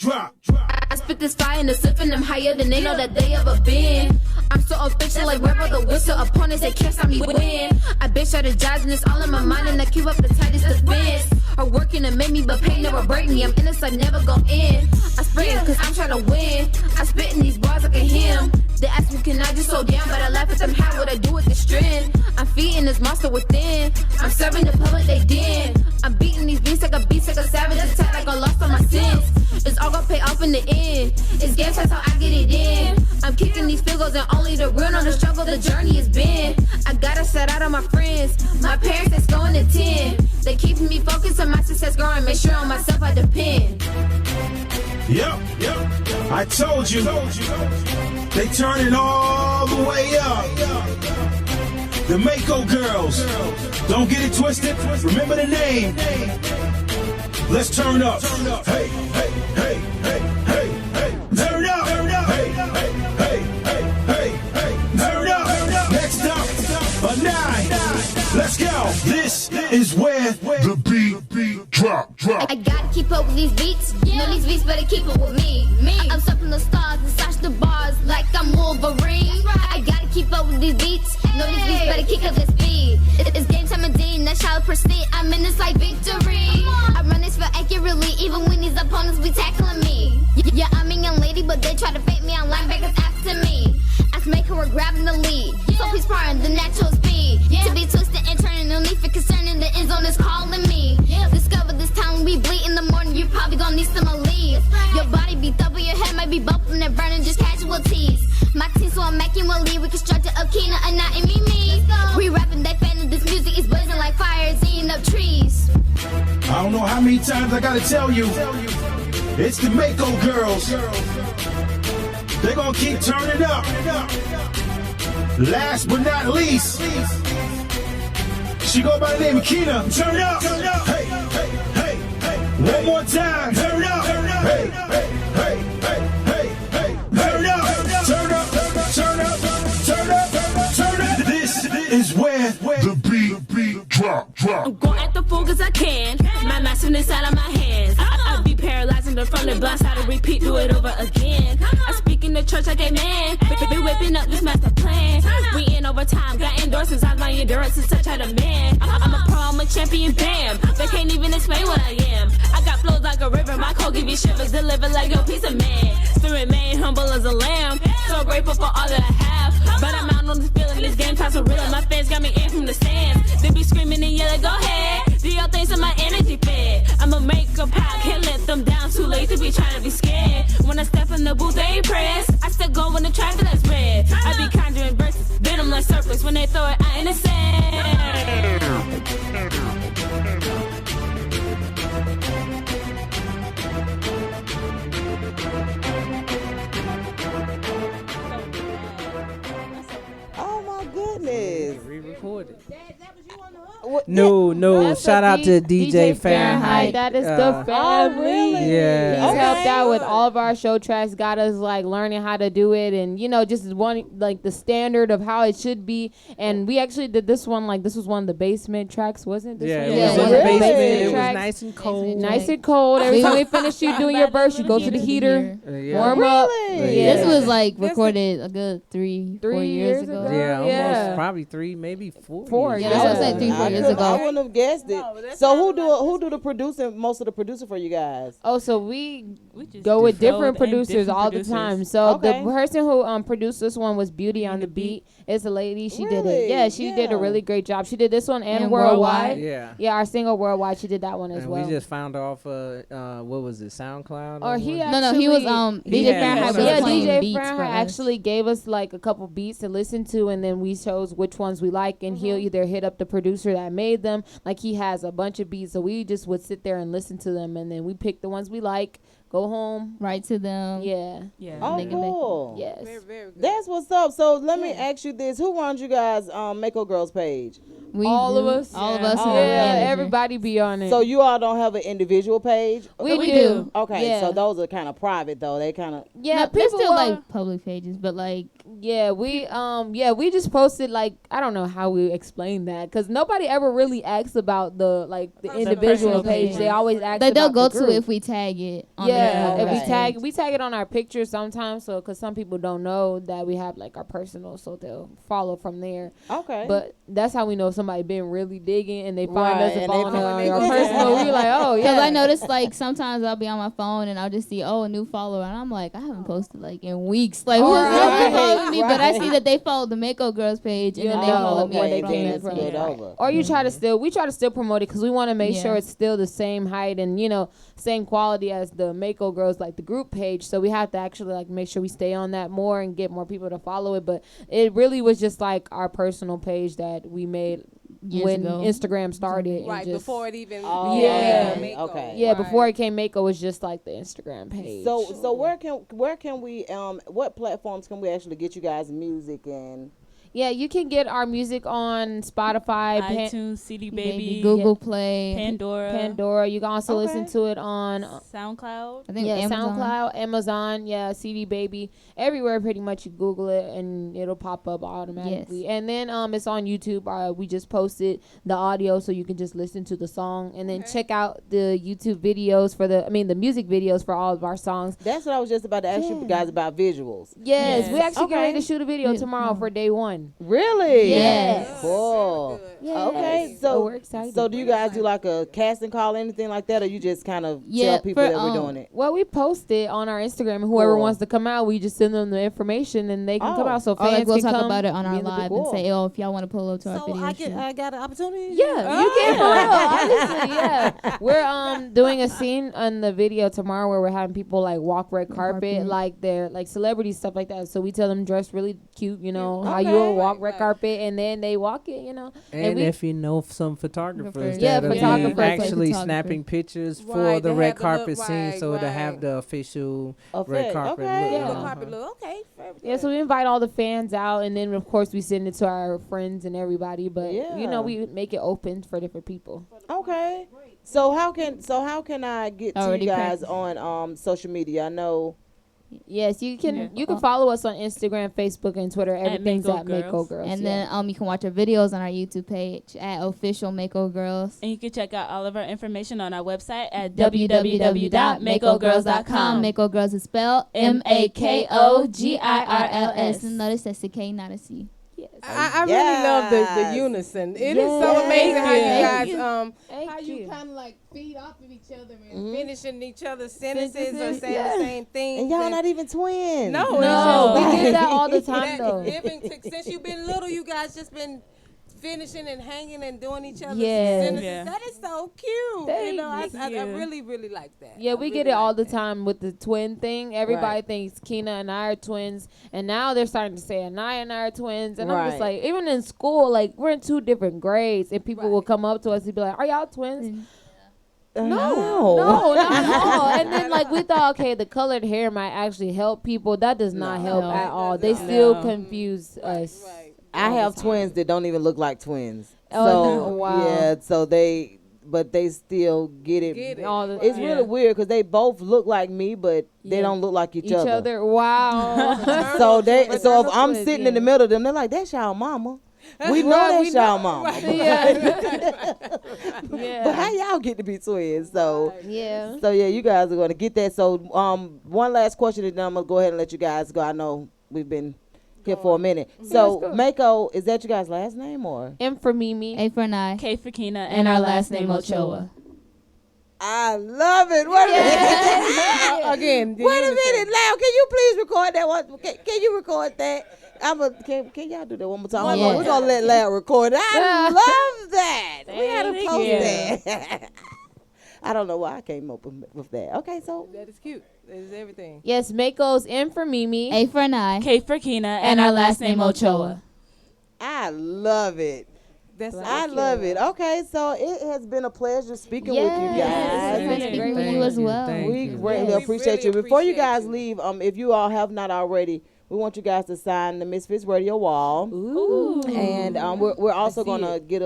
I spit this fire and the sipping them higher than they know that they ever been. I'm so official like wherever the whistle. Opponents, they can't stop me win. I bitch strategizing, it's all in my mind and I keep up the tightest defense. Are working to make me, but pain never break me. I'm innocent, never go in. I spray it cause I'm trying to win. I spit in these bars like a hymn. They ask me can I just slow down, but I laugh at them, how would I do with the strength? I'm feeding this monster within. I'm serving the public, they did. I'm beating these beats like a savage attack like I lost all my sins. It's all gonna pay off in the end. It's game, that's how I get it in. I'm kicking these field goals and only the real know the struggle the journey has been. I gotta shout out on my friends, my parents that's going to 10. They keeping me focused on my success growing, make sure on myself I depend. Yep, I told you. They turning all the way up. The MAKO Girls. Don't get it twisted. Remember the name. Let's turn up. Hey, hey, hey, hey, hey, hey. Turn up. Hey, hey, hey, hey, hey, hey. Turn up. Next up, a 9. Let's go. This is where the beat drop. I gotta keep up with these beats. You know these beats better keep up with me. I'm surfing the stars and slash the bars like I'm Wolverine. I gotta keep up with these beats. You know these beats better keep up the speed. It's game time indeed, that shall proceed. I'm in this like victory. I run this for accurately, even when these opponents be tackling me. Yeah, I'm a young lady, but they try to fake me on linebackers after me. I can make her grabbing the lead. So please pardon the natural speed. To be twisted and turning, no need for concerning. The end zone is calling me. Discover this time when we bleed in the morning, you probably gonna need some relief. Your body be thumping, your head might be bumping and burning, just casualties. My team, so I'm making one lead. We constructed a Kina and not in me. We rapping, they fanning, this music is blazing like fires, eating up trees. I don't know how many times I gotta tell you. It's the MAKO Girls. They're gonna keep turning up. Last but not least, she go by the name of Kina. Turn up. Hey, hey, hey, hey. One more time. Turn up. Hey, hey, hey, hey, hey, hey. Turn up. Turn up. Turn up. Turn up. Turn up. This is where the beat drop. I'm going at the full cause I can. My massiveness out of my hands. I be paralyzing them from the blind side and repeat, do it over again. I speak in the church like a man. Be whipping up this master plan. We in overtime, got endorsements. My endurance is such a demand. I'm a pro, I'm a champion, bam. They can't even explain what I am. I got flows like a river, my code give you shivers. Deliver like your piece of man. Spirit man, humble as a lamb. So grateful for all that I have. But I'm out on this feeling, this game time so real. My fans got me in from the stands. They be screaming and yelling, go ahead. Do your things in my energy fed. I'ma make a pop, can't let them down. Too late to be trying to be scared. When I step in the booth, they ain't press. I still go when the traffic that's red. I be conjuring verses, venom like surplus. When they throw it out in the sand. Oh my goodness. Re-recorded. No. Shout out to DJ Fahrenheit. That is the family. Really? Yeah. He's helped out with all of our show tracks, got us like learning how to do it, and just one like the standard of how it should be. And we actually did this one, like this was one of the basement tracks, wasn't it? It was in the basement. It was nice and cold. Nice and cold. Every time we finish you doing your verse, you go to the heater, warm up. Yeah. This was like recorded a good 3-4 years ago. Yeah, almost probably 3, maybe 4. Four. Yeah, that was like 3-4 years ago. wouldn't have guessed it. So who do the producer, most of the producer for you guys? Oh, so we go with different producers all the time. So the person who produced this one was Beauty on the Beat. It's a lady. She did it. Yeah, she did a really great job. She did this one and Worldwide. Yeah, our single Worldwide. She did that one as well. We just found off what was it, SoundCloud? Or he he was DJ Fahrenheit. Yeah, DJ Fahrenheit actually gave us like a couple beats to listen to, and then we chose which ones we like, and he'll either hit up the producer that made them. Like he has a bunch of beats, so we just would sit there and listen to them, and then we pick the ones we like. Go home, write to them. Yeah. Oh, cool. Yes. Very, very good. That's what's up. So let me ask you this: who runs you guys' MAKO Girls page? All of us. All of us. Everybody be on it. So you all don't have an individual page? We do. Okay, so those are kind of private though. They kind of people still like public pages, but like we just posted like I don't know how we explain that because nobody ever really asks about the individual page. They always ask. Like they'll go the to it if we tag it. On if we tag it on our pictures sometimes. So because some people don't know that we have like our personal, so they'll follow from there. Okay, but that's how we know somebody been really digging and they find us and follow our personal. We like, oh yeah. Because I noticed like sometimes I'll be on my phone and I'll just see a new follower and I'm like I haven't posted like in weeks. Like who's following me? But I see that they follow the MAKO Girls page and then they follow me. Or you try to still promote it because we want to make sure it's still the same height and same quality as the MAKO Girls like the group page. So we have to actually like make sure we stay on that more and get more people to follow it. But it really was just like our personal page that we made when Instagram started. Right, before it even before it came MAKO was just like the Instagram page. So where can we what platforms can we actually get you guys music and Yeah, you can get our music on Spotify, iTunes, CD Baby, Google Play, Pandora. You can also listen to it on SoundCloud. I think SoundCloud, Amazon, CD Baby, everywhere. Pretty much, you Google it and it'll pop up automatically. Yes. And then it's on YouTube. We just posted the audio, so you can just listen to the song and then check out the YouTube videos for the music videos for all of our songs. That's what I was just about to ask you guys about visuals. Yes, we actually get ready to shoot a video tomorrow for day one. Really? Yes. Cool. Yes. Okay, so we're excited. So do you guys do like a casting call or anything like that, or you just kind of tell people that we're doing it? Well, we post it on our Instagram, and whoever wants to come out, we just send them the information, and they can come out. So fans we'll can talk about it on our live and say, if y'all want to pull up to our video. So I got an opportunity. Yeah, you can. Obviously, yeah. We're doing a scene on the video tomorrow where we're having people like walk red carpet, like they're like celebrities, stuff like that. So we tell them dress really cute, how you will walk red carpet, and then they walk it, And if you know some photographers, photographers actually snapping pictures for the red carpet scene, so to have the official red carpet look. Yeah, so we invite all the fans out, and then of course we send it to our friends and everybody. But we make it open for different people. Okay. So how can I get to you guys on social media? I know. Yes, you can. You can follow us on Instagram, Facebook, and Twitter. Everything's at MAKO Girls. And then you can watch our videos on our YouTube page at official MAKO Girls. And you can check out all of our information on our website at www.makogirls.com. MAKO Girls is spelled MAKOGIRLS. And notice that's a K, not a C. Yes. I really love the unison. It is so amazing how you guys how you kind of like feed off of each other and finishing each other's sentences or saying the same thing. And y'all not even twins. No, we do that all the time though. Since you've been little, you guys just been finishing and hanging and doing each other's sentences. Yeah. That is so cute. I really, really like that. Yeah, we get it all the time with the twin thing. Everybody thinks Keena and I are twins, and now they're starting to say Anaya and I are twins. And I'm just like, even in school, like we're in 2 different grades, and people will come up to us and be like, "Are y'all twins?" No, not at all. And then like we thought, okay, the colored hair might actually help people. That does not help at all. They still confuse us. I have twins that don't even look like twins. Wow. Yeah, so they still get it. It's really weird because they both look like me, but they don't look like each other. Wow. So if I'm sitting in the middle of them, they're like, "That's y'all mama." We know that's y'all mama. But how y'all get to be twins? So you guys are going to get that. So one last question, and then I'm going to go ahead and let you guys go. I know we've been for a minute. So MAKO, is that your guys' last name or? M for Mimi, A for I, K for Kina, and our last name Ochoa. I love it. Wait a minute. Again. Wait a minute. Now, can you please record that one? Can you record that? Can y'all do that one more time? We're going to let Loud record it. I love that. We got to post that. I don't know why I came up with that. Okay, so. That is cute. That is everything. Yes, MAKO's M for Mimi, A for I, K for Kina, and our last name Ochoa. I love it. I love it. Okay, so it has been a pleasure speaking with you guys. It's been great with you as well. We greatly appreciate you. Before you guys leave, if you all have not already, we want you guys to sign the Misfits Radio wall. Ooh. And we're also gonna get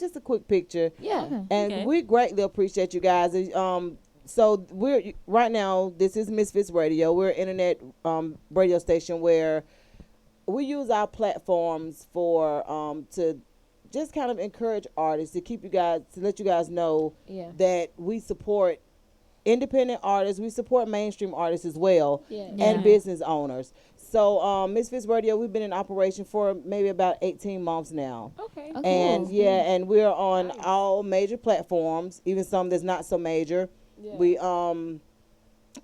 just a quick picture. Yeah. Okay. And we greatly appreciate you guys. So we're right now. This is Misfits Radio. We're an internet radio station where we use our platforms for to just kind of encourage artists, to let you guys know that we support independent artists, we support mainstream artists as well, and business owners. So Misfits Radio, we've been in operation for maybe about 18 months now. Okay. And and we're on all major platforms, even some that's not so major. Yeah. We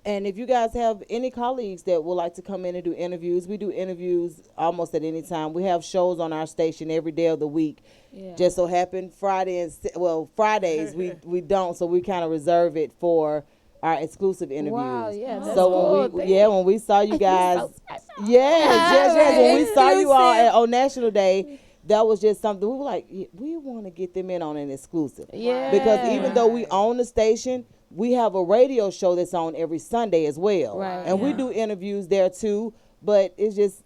and if you guys have any colleagues that would like to come in and do interviews, we do interviews almost at any time. We have shows on our station every day of the week. Yeah. Just so happen Fridays we don't, so we kind of reserve it for our exclusive interviews. Wow, yeah. So when we saw you guys, when we saw you all on National Day, that was just something we were like, we want to get them in on an exclusive. Yeah. Because even though we own the station, we have a radio show that's on every Sunday as well. Right. And we do interviews there too, but it's just,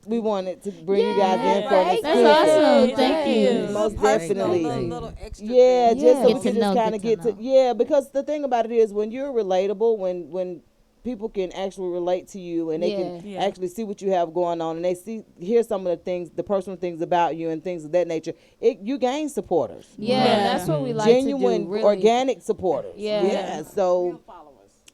we wanted to bring you guys in for an exclusive. That's awesome. Thank you. Most definitely. Just so we can just kind of get to, because the thing about it is when you're relatable, when people can actually relate to you and they can actually see what you have going on and they hear some of the things, the personal things about you and things of that nature, you gain supporters. Yeah, that's what we like genuine, to do, really. Organic supporters. Yeah. So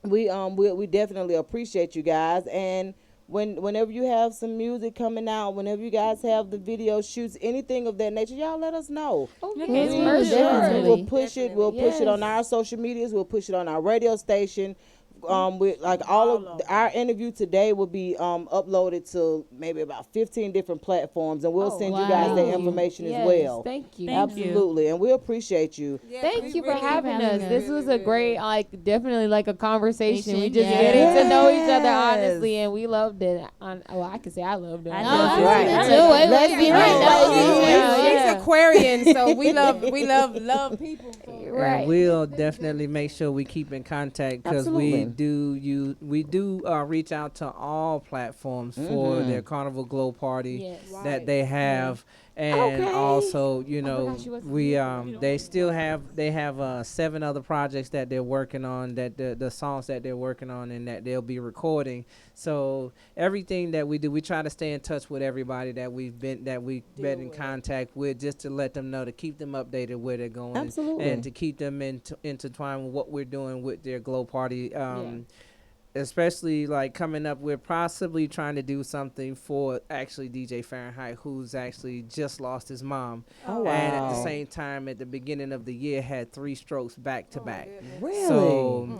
we definitely appreciate you guys, and whenever you have some music coming out, whenever you guys have the video shoots, anything of that nature, y'all let us know. We'll push it. We'll push it on our social medias. We'll push it on our radio station. All of our interview today will be uploaded to maybe about 15 different platforms, and we'll send you guys that information as well. Thank you. Absolutely, and we appreciate you. Thank you for having us. This was a great, definitely a conversation. We just getting to know each other honestly, and we loved it. I can say I loved it. She's Aquarian, so we love people. Right. And we'll definitely make sure we keep in contact because we do reach out to all platforms for their Carnival Glow party that they have. And also, they have 7 other projects that they're working on, that the songs that they're working on and that they'll be recording. So everything that we do, we try to stay in touch with everybody that we've been in contact with, just to let them know, to keep them updated where they're going. Absolutely. And to keep them intertwined with what we're doing with their Glow party. Especially coming up, we're possibly trying to do something for actually DJ Fahrenheit, who's actually just lost his mom. Oh, wow. And at the same time, at the beginning of the year, had 3 strokes back to back. Really? So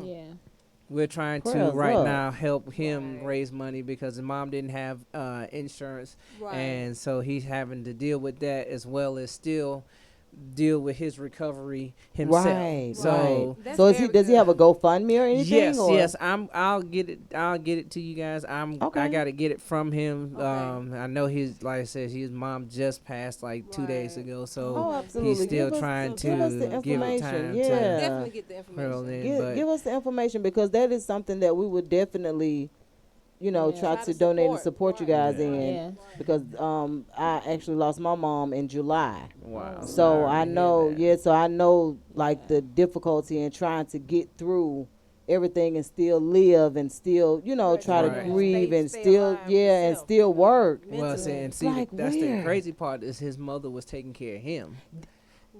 we're trying to now help him raise money because his mom didn't have insurance. Right. And so he's having to deal with that as well as still deal with his recovery himself. Right. So does he have a GoFundMe or anything? Yes. I'll get it to you guys. I gotta get it from him. I know his mom just passed 2 days ago, so he's still trying to give it time to definitely get the information. Give us the information, because that is something that we would definitely try to donate and support you guys in, because I actually lost my mom in July. Wow. So I know, the difficulty in trying to get through everything and still live and still, try to grieve and still work. Well, that's the crazy part, is his mother was taking care of him.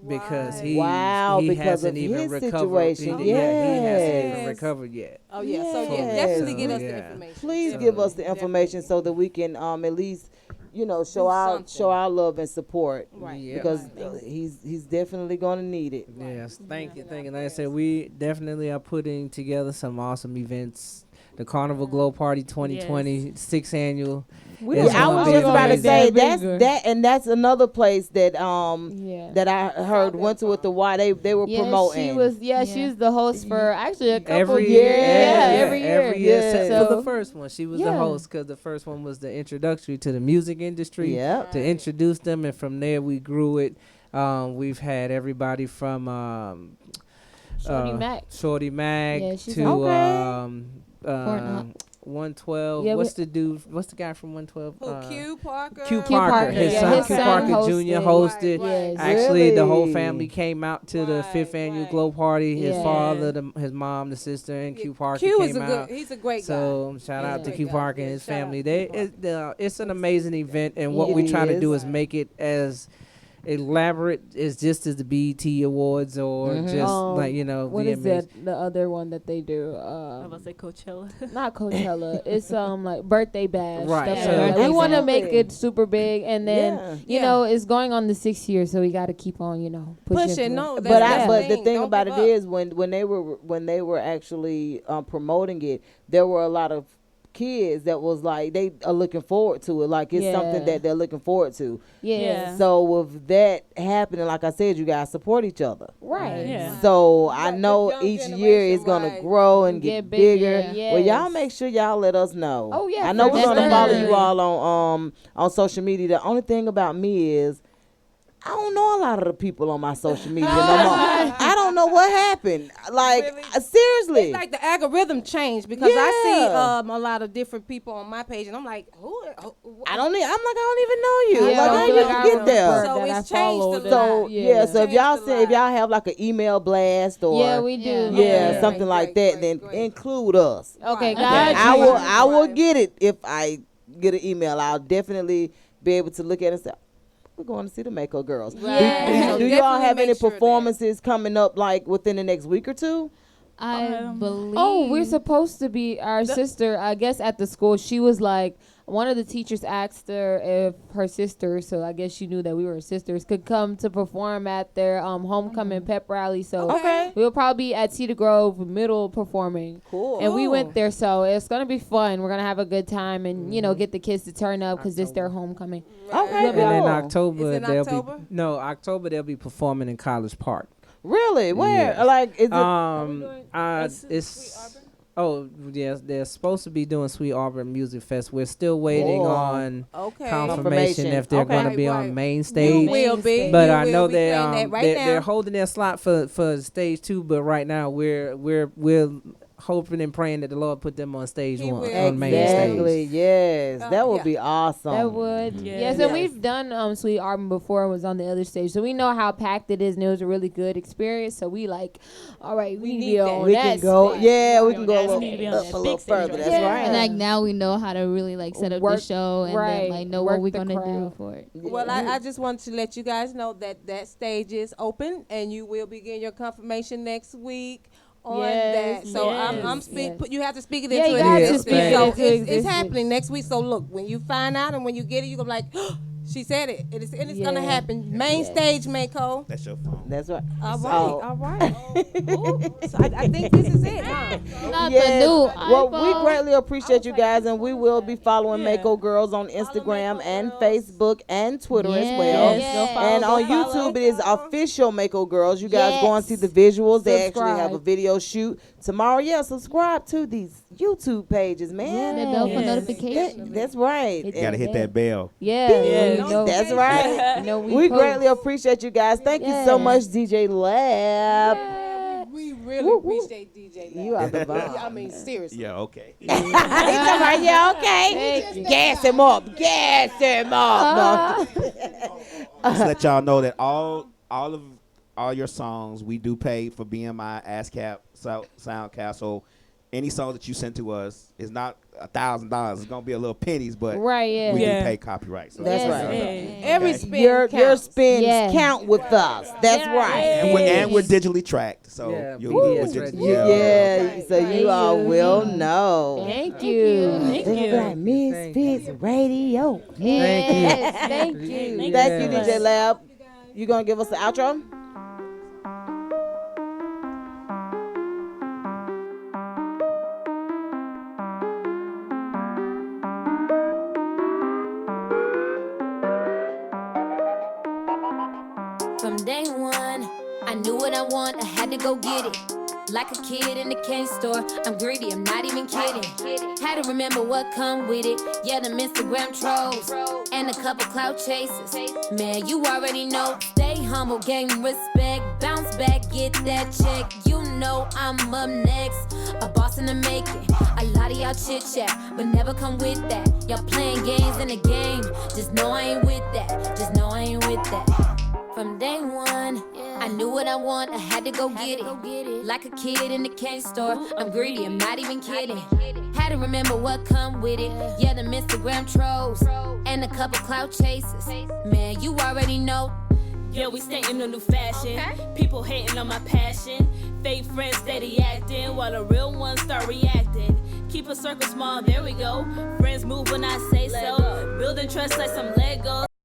Because he hasn't even recovered. Situation. He hasn't even recovered yet. Oh yeah, so definitely get us the information. Please give us the information so that we can at least, show our love and support, right? Because he's definitely gonna need it. Yes, thank you. Like I said, we definitely are putting together some awesome events. The Carnival Glow Party 2020, 6th annual. I was just about to say that's another place that that I heard went to with the Y. They were promoting. She was the host for actually a couple every years. Every year. So for the first one, she was the host because the first one was the introductory to the music industry. To introduce them, and from there we grew it. We've had everybody from Shorty Mac to 112. What's the guy from 112? Q Parker. Q Parker. His son Q Parker Jr. hosted. Yes. Actually, the whole family came out to the 5th annual Glow Party. His father, his mom, the sister, and Q Parker came out. He's a great guy. So shout out to Q Parker and his family. It's an amazing event, and what we try to do is make it as elaborate as just as the BET Awards or just what is that? The other one that they do? I was about to say Coachella. Not Coachella. It's like birthday bash. Right. So we want to make it super big, and then it's going on the 6th year, so we got to keep on pushing. No, but the thing about it is when they were actually promoting it, there were a lot of kids that was like they are looking forward to it, like it's something that they're looking forward to. So with that happening, like I said, you guys support each other, right? So I know each year is gonna grow and get bigger. Well, y'all make sure y'all let us know. I know we're gonna follow you all on social media. The only thing about me is I don't know a lot of the people on my social media no more. I don't know what happened. Like, seriously. It's like the algorithm changed because I see a lot of different people on my page, and I'm like, who? I don't even know you. Like, how you get there? So it's changed a lot. So, so if y'all have like an email blast or we do. Something like that, then include us. Okay, guys. I will get it if I get an email. I'll definitely be able to look at it and say, we're going to see the MAKO Girls. Right. Do y'all have any performances coming up like within the next week or two? I believe. Oh, we're supposed to be our sister. I guess at the school, she was like, one of the teachers asked her if her sister, so I guess she knew that we were sisters, could come to perform at their homecoming pep rally. So we'll probably be at Cedar Grove Middle performing. Cool. And we went there, so it's gonna be fun. We're gonna have a good time and get the kids to turn up because it's their homecoming. Okay. And in October they'll be performing in College Park. Really? Where? Yes. Like is it? It's. Oh, yes, they're supposed to be doing Sweet Auburn Music Fest. We're still waiting on confirmation if they're going to be on main stage. You will be. But I know they're holding their slot for stage 2, but right now we're hoping and praying that the Lord put them on stage 1 on main stage. Exactly. Yes, that would be awesome. That would. Yes, and we've done Sweet Auburn before. It was on the other stage, so we know how packed it is, and it was a really good experience. So we all right, we need to be on that. We can go. Yeah, we can go a little further. That's right. And like now we know how to really like set up the show and then like know what we're gonna do for it. Well, I just wanted to let you guys know that stage is open, and you will be getting your confirmation next week. On that, so I'm you have to speak it into it. You have to speak so it's happening next week. So look, when you find out and when you get it, you gonna be like, she said it. And it's gonna happen. Main stage, MAKO. That's your phone. That's right. All right. So I think this is it, huh? Well, we greatly appreciate you guys, and we will be following MAKO Girls on Instagram and Facebook and Twitter as well. And on YouTube, it is official MAKO Girls. You guys go and see the visuals. They actually have a video shoot tomorrow. Subscribe to these YouTube pages, man. The bell for notifications. That's right. You gotta hit that bell. That's right. We greatly appreciate you guys. Thank you so much, DJ Lab. We really appreciate DJ Lab. You are the bomb. I mean, seriously. Yeah, okay. He's talking about, okay. Gas him up. No. Just let y'all know that all your songs we do pay for BMI, ASCAP, SoundCloud. So any songs that you send to us is not $1,000. It's gonna be a little pennies, but right, we do pay copyright. So that's right. Okay. Every spin your spins count with us. That's right. And we're digitally tracked, so so you all will know. Thank you. Misfits Radio. Thank you. Thank you, DJ Lab. You gonna give us the outro? From day one, I knew what I want, I had to go get it. Like a kid in the candy store, I'm greedy, I'm not even kidding. Had to remember what come with it. Yeah, them Instagram trolls and a couple clout chasers. Man, you already know. Stay humble, gain respect, bounce back, get that check. You know I'm up next, a boss in the making. A lot of y'all chit chat, but never come with that. Y'all playing games in the game, just know I ain't with that. Just know I ain't with that. From day one, I knew what I want, I had to go get it. Like a kid in the candy store, I'm greedy, I'm not even kidding. Had to remember what come with it. Yeah, them Instagram trolls and a couple clout chasers. Man, you already know. Yeah, we stay in a new fashion. People hating on my passion. Fake friends steady acting while the real ones start reacting. Keep a circle small, there we go. Friends move when I say so. Building trust like some Legos.